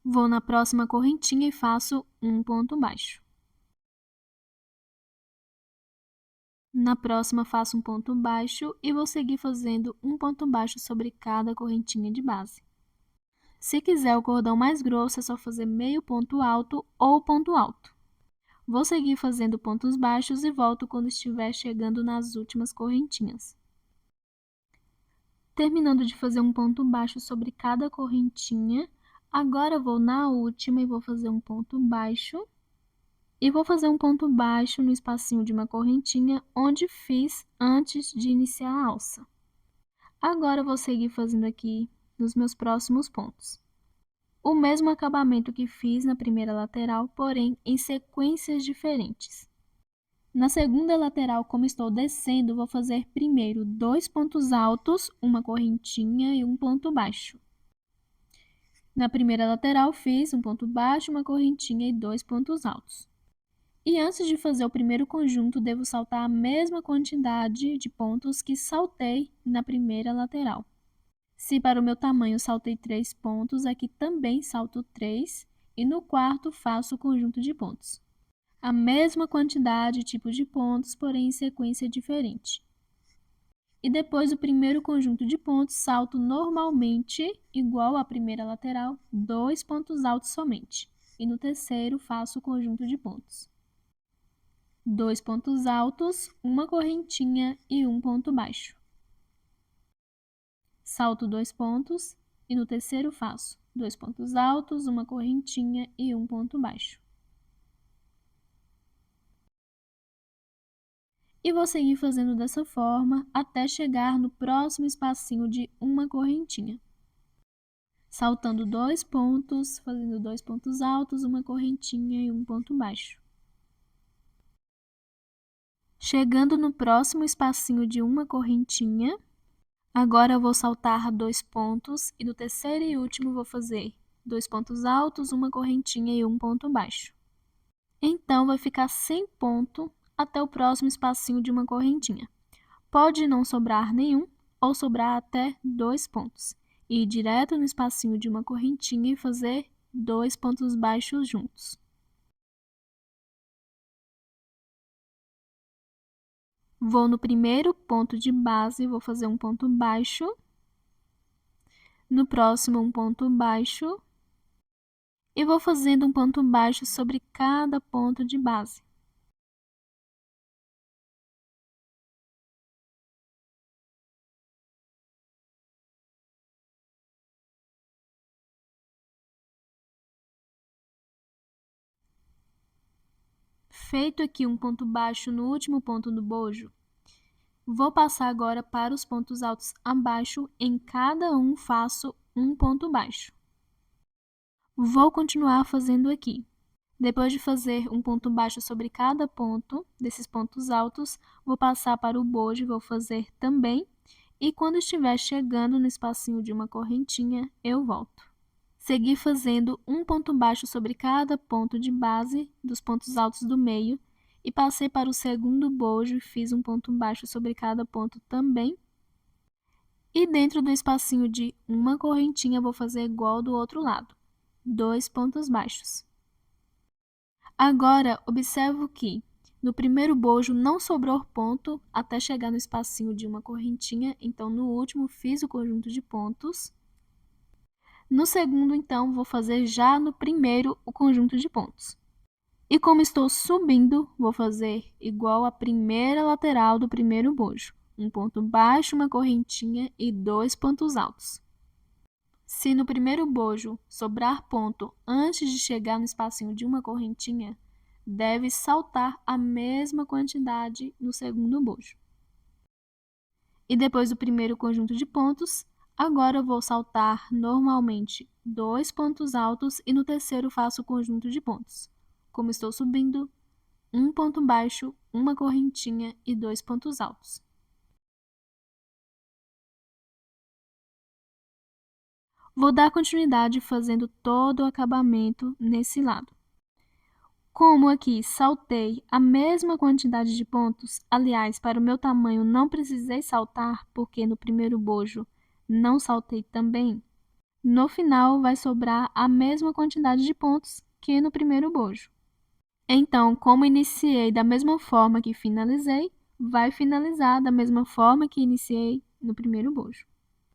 A: Vou na próxima correntinha e faço um ponto baixo. Na próxima, faço um ponto baixo e vou seguir fazendo um ponto baixo sobre cada correntinha de base. Se quiser o cordão mais grosso, é só fazer meio ponto alto ou ponto alto. Vou seguir fazendo pontos baixos e volto quando estiver chegando nas últimas correntinhas. Terminando de fazer um ponto baixo sobre cada correntinha, agora vou na última e vou fazer um ponto baixo. E vou fazer um ponto baixo no espacinho de uma correntinha onde fiz antes de iniciar a alça. Agora eu vou seguir fazendo aqui nos meus próximos pontos. O mesmo acabamento que fiz na primeira lateral, porém em sequências diferentes. Na segunda lateral, como estou descendo, vou fazer primeiro 2 pontos altos, uma correntinha e um ponto baixo. Na primeira lateral, fiz um ponto baixo, uma correntinha e 2 pontos altos. E antes de fazer o primeiro conjunto, devo saltar a mesma quantidade de pontos que saltei na primeira lateral. Se para o meu tamanho saltei 3 pontos, aqui também salto 3 e no quarto faço o conjunto de pontos. A mesma quantidade e tipo de pontos, porém em sequência diferente. E depois do primeiro conjunto de pontos, salto normalmente, igual à primeira lateral, 2 pontos altos somente. E no terceiro, faço o conjunto de pontos. 2 pontos altos, uma correntinha e um ponto baixo. Salto 2 pontos e no terceiro faço 2 pontos altos, uma correntinha e um ponto baixo. E vou seguir fazendo dessa forma até chegar no próximo espacinho de uma correntinha. Saltando 2 pontos, fazendo 2 pontos altos, uma correntinha e um ponto baixo. Chegando no próximo espacinho de uma correntinha, agora eu vou saltar 2 pontos e no terceiro e último vou fazer 2 pontos altos, uma correntinha e um ponto baixo. Então, vai ficar sem ponto até o próximo espacinho de uma correntinha. Pode não sobrar nenhum ou sobrar até 2 pontos. E ir direto no espacinho de uma correntinha e fazer 2 pontos baixos juntos. Vou no primeiro ponto de base, vou fazer um ponto baixo. No próximo, um ponto baixo. E vou fazendo um ponto baixo sobre cada ponto de base. Feito aqui um ponto baixo no último ponto do bojo, vou passar agora para os pontos altos abaixo, em cada um faço um ponto baixo. Vou continuar fazendo aqui. Depois de fazer um ponto baixo sobre cada ponto desses pontos altos, vou passar para o bojo e vou fazer também. E quando estiver chegando no espacinho de uma correntinha, eu volto. Segui fazendo um ponto baixo sobre cada ponto de base dos pontos altos do meio e passei para o segundo bojo e fiz um ponto baixo sobre cada ponto também. E dentro do espacinho de uma correntinha, vou fazer igual do outro lado, 2 pontos baixos. Agora, observo que no primeiro bojo não sobrou ponto até chegar no espacinho de uma correntinha, então no último fiz o conjunto de pontos. No segundo, então, vou fazer já no primeiro o conjunto de pontos. E como estou subindo, vou fazer igual à primeira lateral do primeiro bojo. Um ponto baixo, uma correntinha e 2 pontos altos. Se no primeiro bojo sobrar ponto antes de chegar no espacinho de uma correntinha, deve saltar a mesma quantidade no segundo bojo. E depois do primeiro conjunto de pontos, agora eu vou saltar normalmente 2 pontos altos e no terceiro faço o conjunto de pontos. Como estou subindo, um ponto baixo, uma correntinha e 2 pontos altos. Vou dar continuidade fazendo todo o acabamento nesse lado. Como aqui saltei a mesma quantidade de pontos, aliás, para o meu tamanho não precisei saltar, porque no primeiro bojo não saltei também, no final vai sobrar a mesma quantidade de pontos que no primeiro bojo. Então, como iniciei da mesma forma que finalizei, vai finalizar da mesma forma que iniciei no primeiro bojo.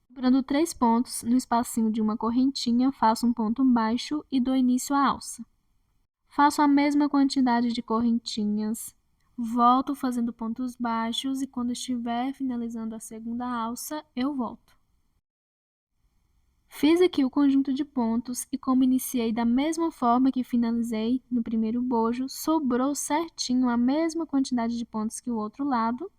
A: Sobrando 3 pontos, no espacinho de uma correntinha, faço um ponto baixo e dou início à alça. Faço a mesma quantidade de correntinhas, volto fazendo pontos baixos e quando estiver finalizando a segunda alça, eu volto. Fiz aqui o conjunto de pontos e como iniciei da mesma forma que finalizei no primeiro bojo, sobrou certinho a mesma quantidade de pontos que o outro lado.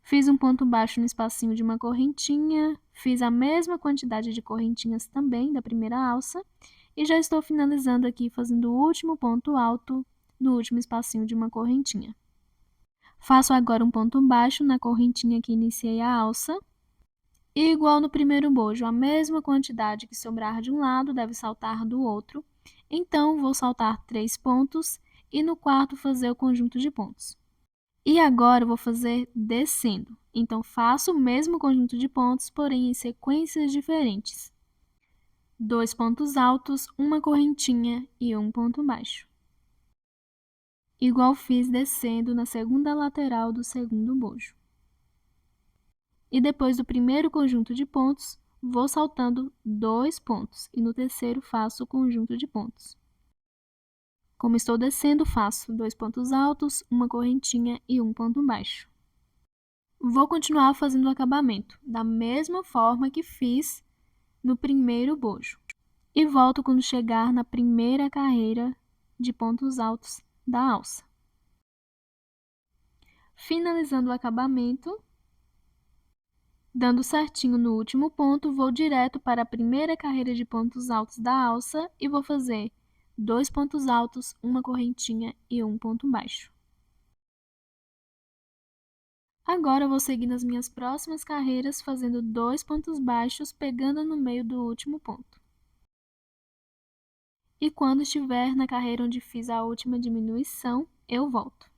A: Fiz um ponto baixo no espacinho de uma correntinha, fiz a mesma quantidade de correntinhas também da primeira alça e já estou finalizando aqui fazendo o último ponto alto no último espacinho de uma correntinha. Faço agora um ponto baixo na correntinha que iniciei a alça. E igual no primeiro bojo, a mesma quantidade que sobrar de um lado deve saltar do outro. Então, vou saltar 3 pontos e no quarto fazer o conjunto de pontos. E agora eu vou fazer descendo. Então, faço o mesmo conjunto de pontos, porém em sequências diferentes. 2 pontos altos, uma correntinha e um ponto baixo. Igual fiz descendo na segunda lateral do segundo bojo. E depois do primeiro conjunto de pontos, vou saltando 2 pontos e no terceiro faço o conjunto de pontos. Como estou descendo, faço 2 pontos altos, uma correntinha e um ponto baixo. Vou continuar fazendo o acabamento, da mesma forma que fiz no primeiro bojo. E volto quando chegar na primeira carreira de pontos altos da alça. Finalizando o acabamento, dando certinho no último ponto, vou direto para a primeira carreira de pontos altos da alça e vou fazer 2 pontos altos, uma correntinha e um ponto baixo. Agora eu vou seguir nas minhas próximas carreiras fazendo 2 pontos baixos, pegando no meio do último ponto. E quando estiver na carreira onde fiz a última diminuição, eu volto.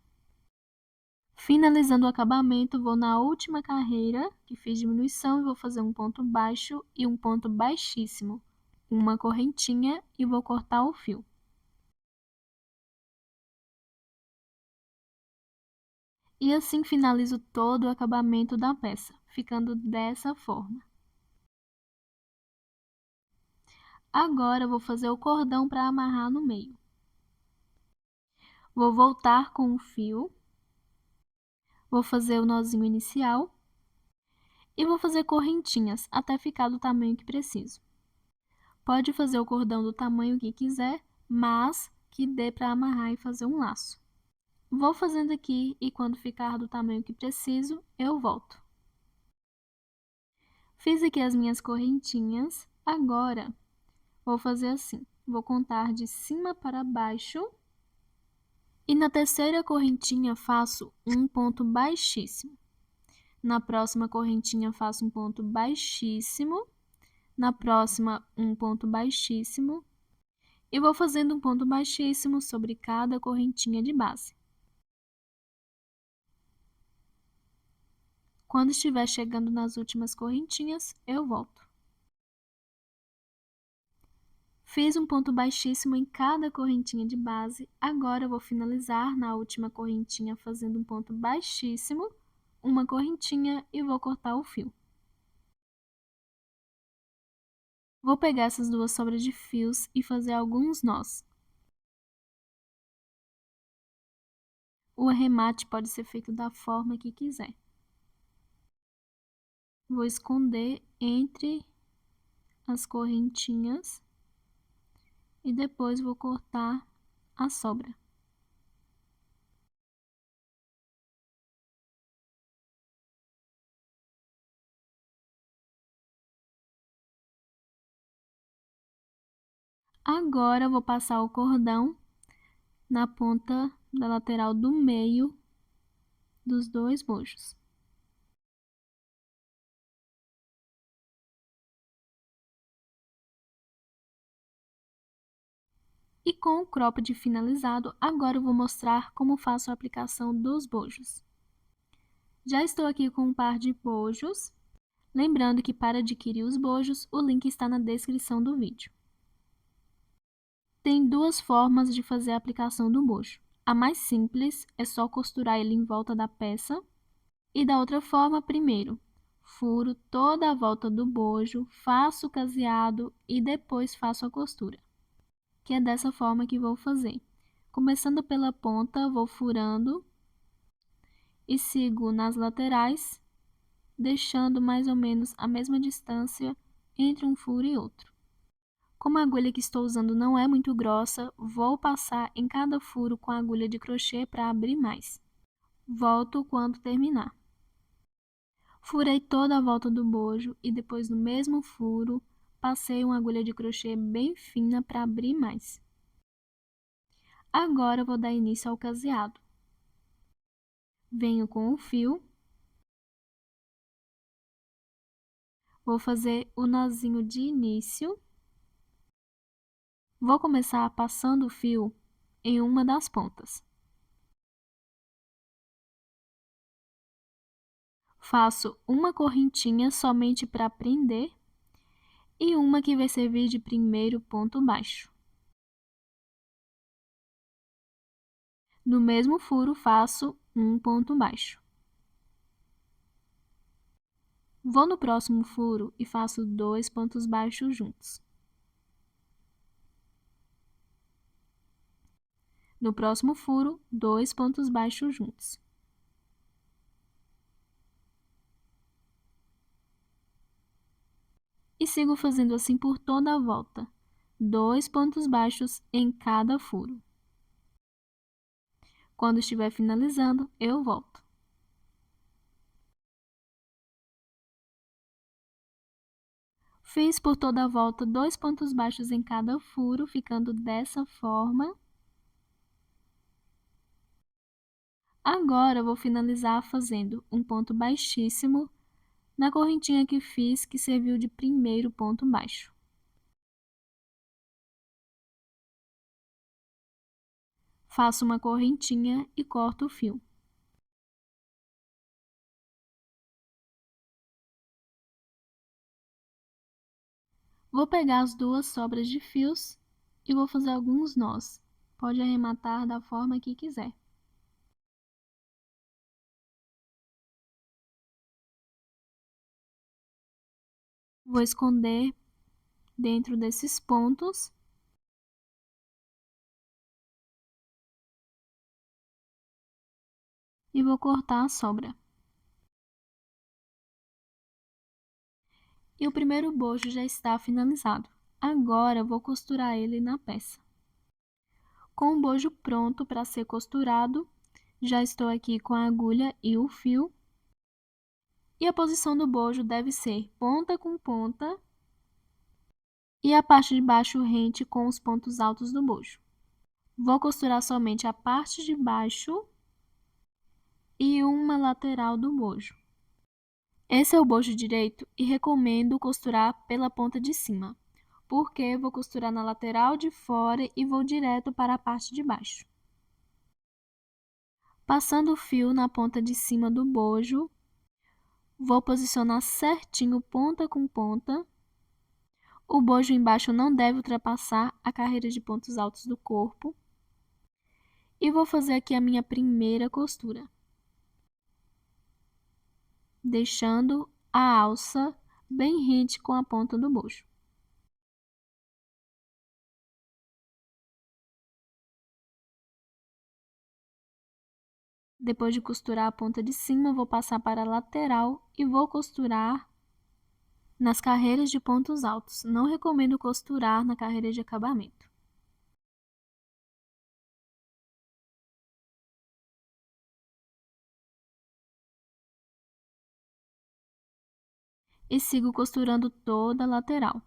A: Finalizando o acabamento, vou na última carreira que fiz diminuição e vou fazer um ponto baixo e um ponto baixíssimo, uma correntinha e vou cortar o fio. E assim finalizo todo o acabamento da peça, ficando dessa forma. Agora vou fazer o cordão para amarrar no meio. Vou voltar com o fio, vou fazer o nozinho inicial e vou fazer correntinhas até ficar do tamanho que preciso. Pode fazer o cordão do tamanho que quiser, mas que dê para amarrar e fazer um laço. Vou fazendo aqui e quando ficar do tamanho que preciso, eu volto. Fiz aqui as minhas correntinhas, agora vou fazer assim, vou contar de cima para baixo e na terceira correntinha faço um ponto baixíssimo. Na próxima correntinha faço um ponto baixíssimo, na próxima um ponto baixíssimo e vou fazendo um ponto baixíssimo sobre cada correntinha de base. Quando estiver chegando nas últimas correntinhas, eu volto. Fiz um ponto baixíssimo em cada correntinha de base, agora eu vou finalizar na última correntinha fazendo um ponto baixíssimo, uma correntinha e vou cortar o fio. Vou pegar essas duas sobras de fios e fazer alguns nós. O arremate pode ser feito da forma que quiser. Vou esconder entre as correntinhas e depois vou cortar a sobra. Agora eu vou passar o cordão na ponta da lateral do meio dos dois bojos. E com o cropped finalizado, agora eu vou mostrar como faço a aplicação dos bojos. Já estou aqui com um par de bojos. Lembrando que para adquirir os bojos, o link está na descrição do vídeo. Tem duas formas de fazer a aplicação do bojo. A mais simples é só costurar ele em volta da peça. E da outra forma, primeiro, furo toda a volta do bojo, faço o caseado e depois faço a costura. Que é dessa forma que vou fazer. Começando pela ponta, vou furando e sigo nas laterais, deixando mais ou menos a mesma distância entre um furo e outro. Como a agulha que estou usando não é muito grossa, vou passar em cada furo com a agulha de crochê para abrir mais. Volto quando terminar. Furei toda a volta do bojo e depois no mesmo furo, passei uma agulha de crochê bem fina para abrir mais. Agora vou dar início ao caseado. Venho com o fio, vou fazer o nozinho de início. Vou começar passando o fio em uma das pontas. Faço uma correntinha somente para prender e uma que vai servir de primeiro ponto baixo. No mesmo furo, faço um ponto baixo. Vou no próximo furo e faço 2 pontos baixos juntos. No próximo furo, 2 pontos baixos juntos. E sigo fazendo assim por toda a volta, 2 pontos baixos em cada furo. Quando estiver finalizando, eu volto. Fiz por toda a volta 2 pontos baixos em cada furo, ficando dessa forma. Agora, vou finalizar fazendo um ponto baixíssimo na correntinha que fiz, que serviu de primeiro ponto baixo. Faço uma correntinha e corto o fio. Vou pegar as duas sobras de fios e vou fazer alguns nós. Pode arrematar da forma que quiser. Vou esconder dentro desses pontos. E vou cortar a sobra. E o primeiro bojo já está finalizado. Agora, vou costurar ele na peça. Com o bojo pronto para ser costurado, já estou aqui com a agulha e o fio. E a posição do bojo deve ser ponta com ponta e a parte de baixo rente com os pontos altos do bojo. Vou costurar somente a parte de baixo e uma lateral do bojo. Esse é o bojo direito e recomendo costurar pela ponta de cima, porque vou costurar na lateral de fora e vou direto para a parte de baixo. Passando o fio na ponta de cima do bojo, vou posicionar certinho ponta com ponta. O bojo embaixo não deve ultrapassar a carreira de pontos altos do corpo. E vou fazer aqui a minha primeira costura, deixando a alça bem rente com a ponta do bojo. Depois de costurar a ponta de cima, vou passar para a lateral e vou costurar nas carreiras de pontos altos. Não recomendo costurar na carreira de acabamento. E sigo costurando toda a lateral.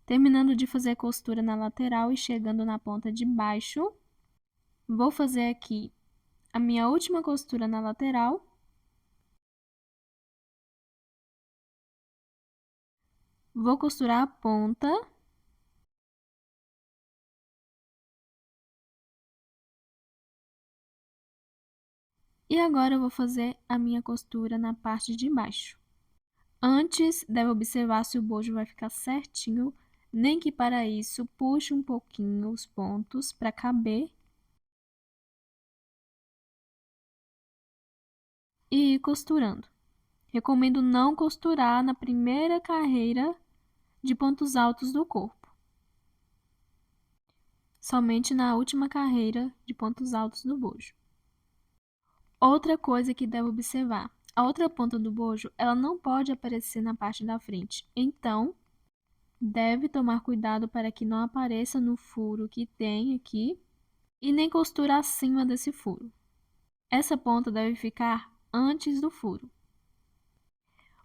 A: Terminando de fazer a costura na lateral e chegando na ponta de baixo, vou fazer aqui a minha última costura na lateral. Vou costurar a ponta. E agora eu vou fazer a minha costura na parte de baixo. Antes, deve observar se o bojo vai ficar certinho, nem que para isso puxe um pouquinho os pontos para caber. E ir costurando. Recomendo não costurar na primeira carreira de pontos altos do corpo. Somente na última carreira de pontos altos do bojo. Outra coisa que deve observar, a outra ponta do bojo, ela não pode aparecer na parte da frente. Então, Deve tomar cuidado para que não apareça no furo que tem aqui e nem costura acima desse furo. Essa ponta deve ficar antes do furo.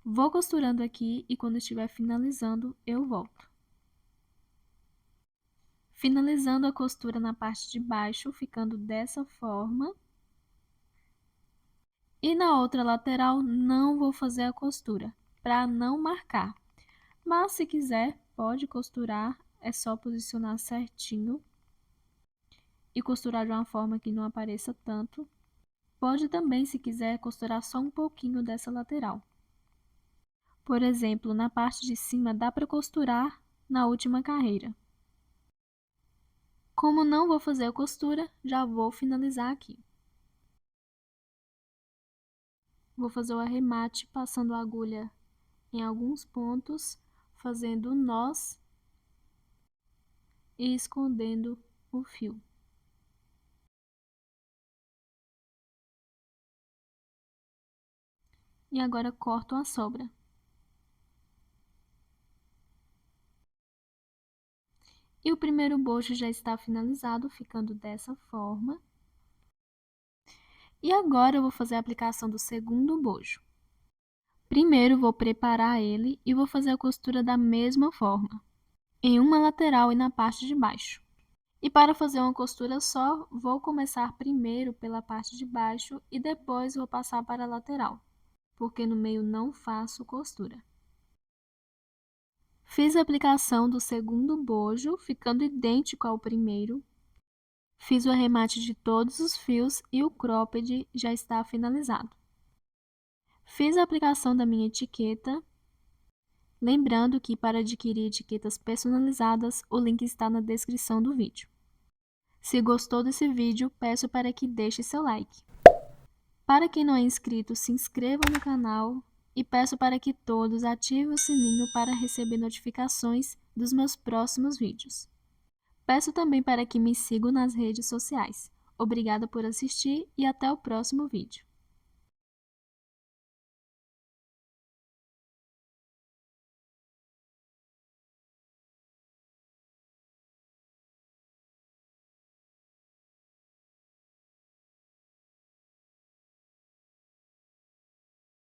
A: Vou costurando aqui e quando estiver finalizando, eu volto. Finalizando a costura na parte de baixo, ficando dessa forma. E na outra lateral não vou fazer a costura, para não marcar. Mas se quiser, pode costurar, é só posicionar certinho e costurar de uma forma que não apareça tanto. Pode também, se quiser, costurar só um pouquinho dessa lateral. Por exemplo, na parte de cima dá para costurar na última carreira. Como não vou fazer a costura, já vou finalizar aqui. Vou fazer o arremate passando a agulha em alguns pontos, fazendo nós e escondendo o fio. E agora corto a sobra. E o primeiro bojo já está finalizado, ficando dessa forma. E agora eu vou fazer a aplicação do segundo bojo. Primeiro vou preparar ele e vou fazer a costura da mesma forma, em uma lateral e na parte de baixo. E para fazer uma costura só, vou começar primeiro pela parte de baixo e depois vou passar para a lateral, porque no meio não faço costura. Fiz a aplicação do segundo bojo, ficando idêntico ao primeiro. Fiz o arremate de todos os fios e o cropped já está finalizado. Fiz a aplicação da minha etiqueta. Lembrando que para adquirir etiquetas personalizadas, o link está na descrição do vídeo. Se gostou desse vídeo, peço para que deixe seu like. Para quem não é inscrito, se inscreva no canal e peço para que todos ativem o sininho para receber notificações dos meus próximos vídeos. Peço também para que me sigam nas redes sociais. Obrigada por assistir e até o próximo vídeo.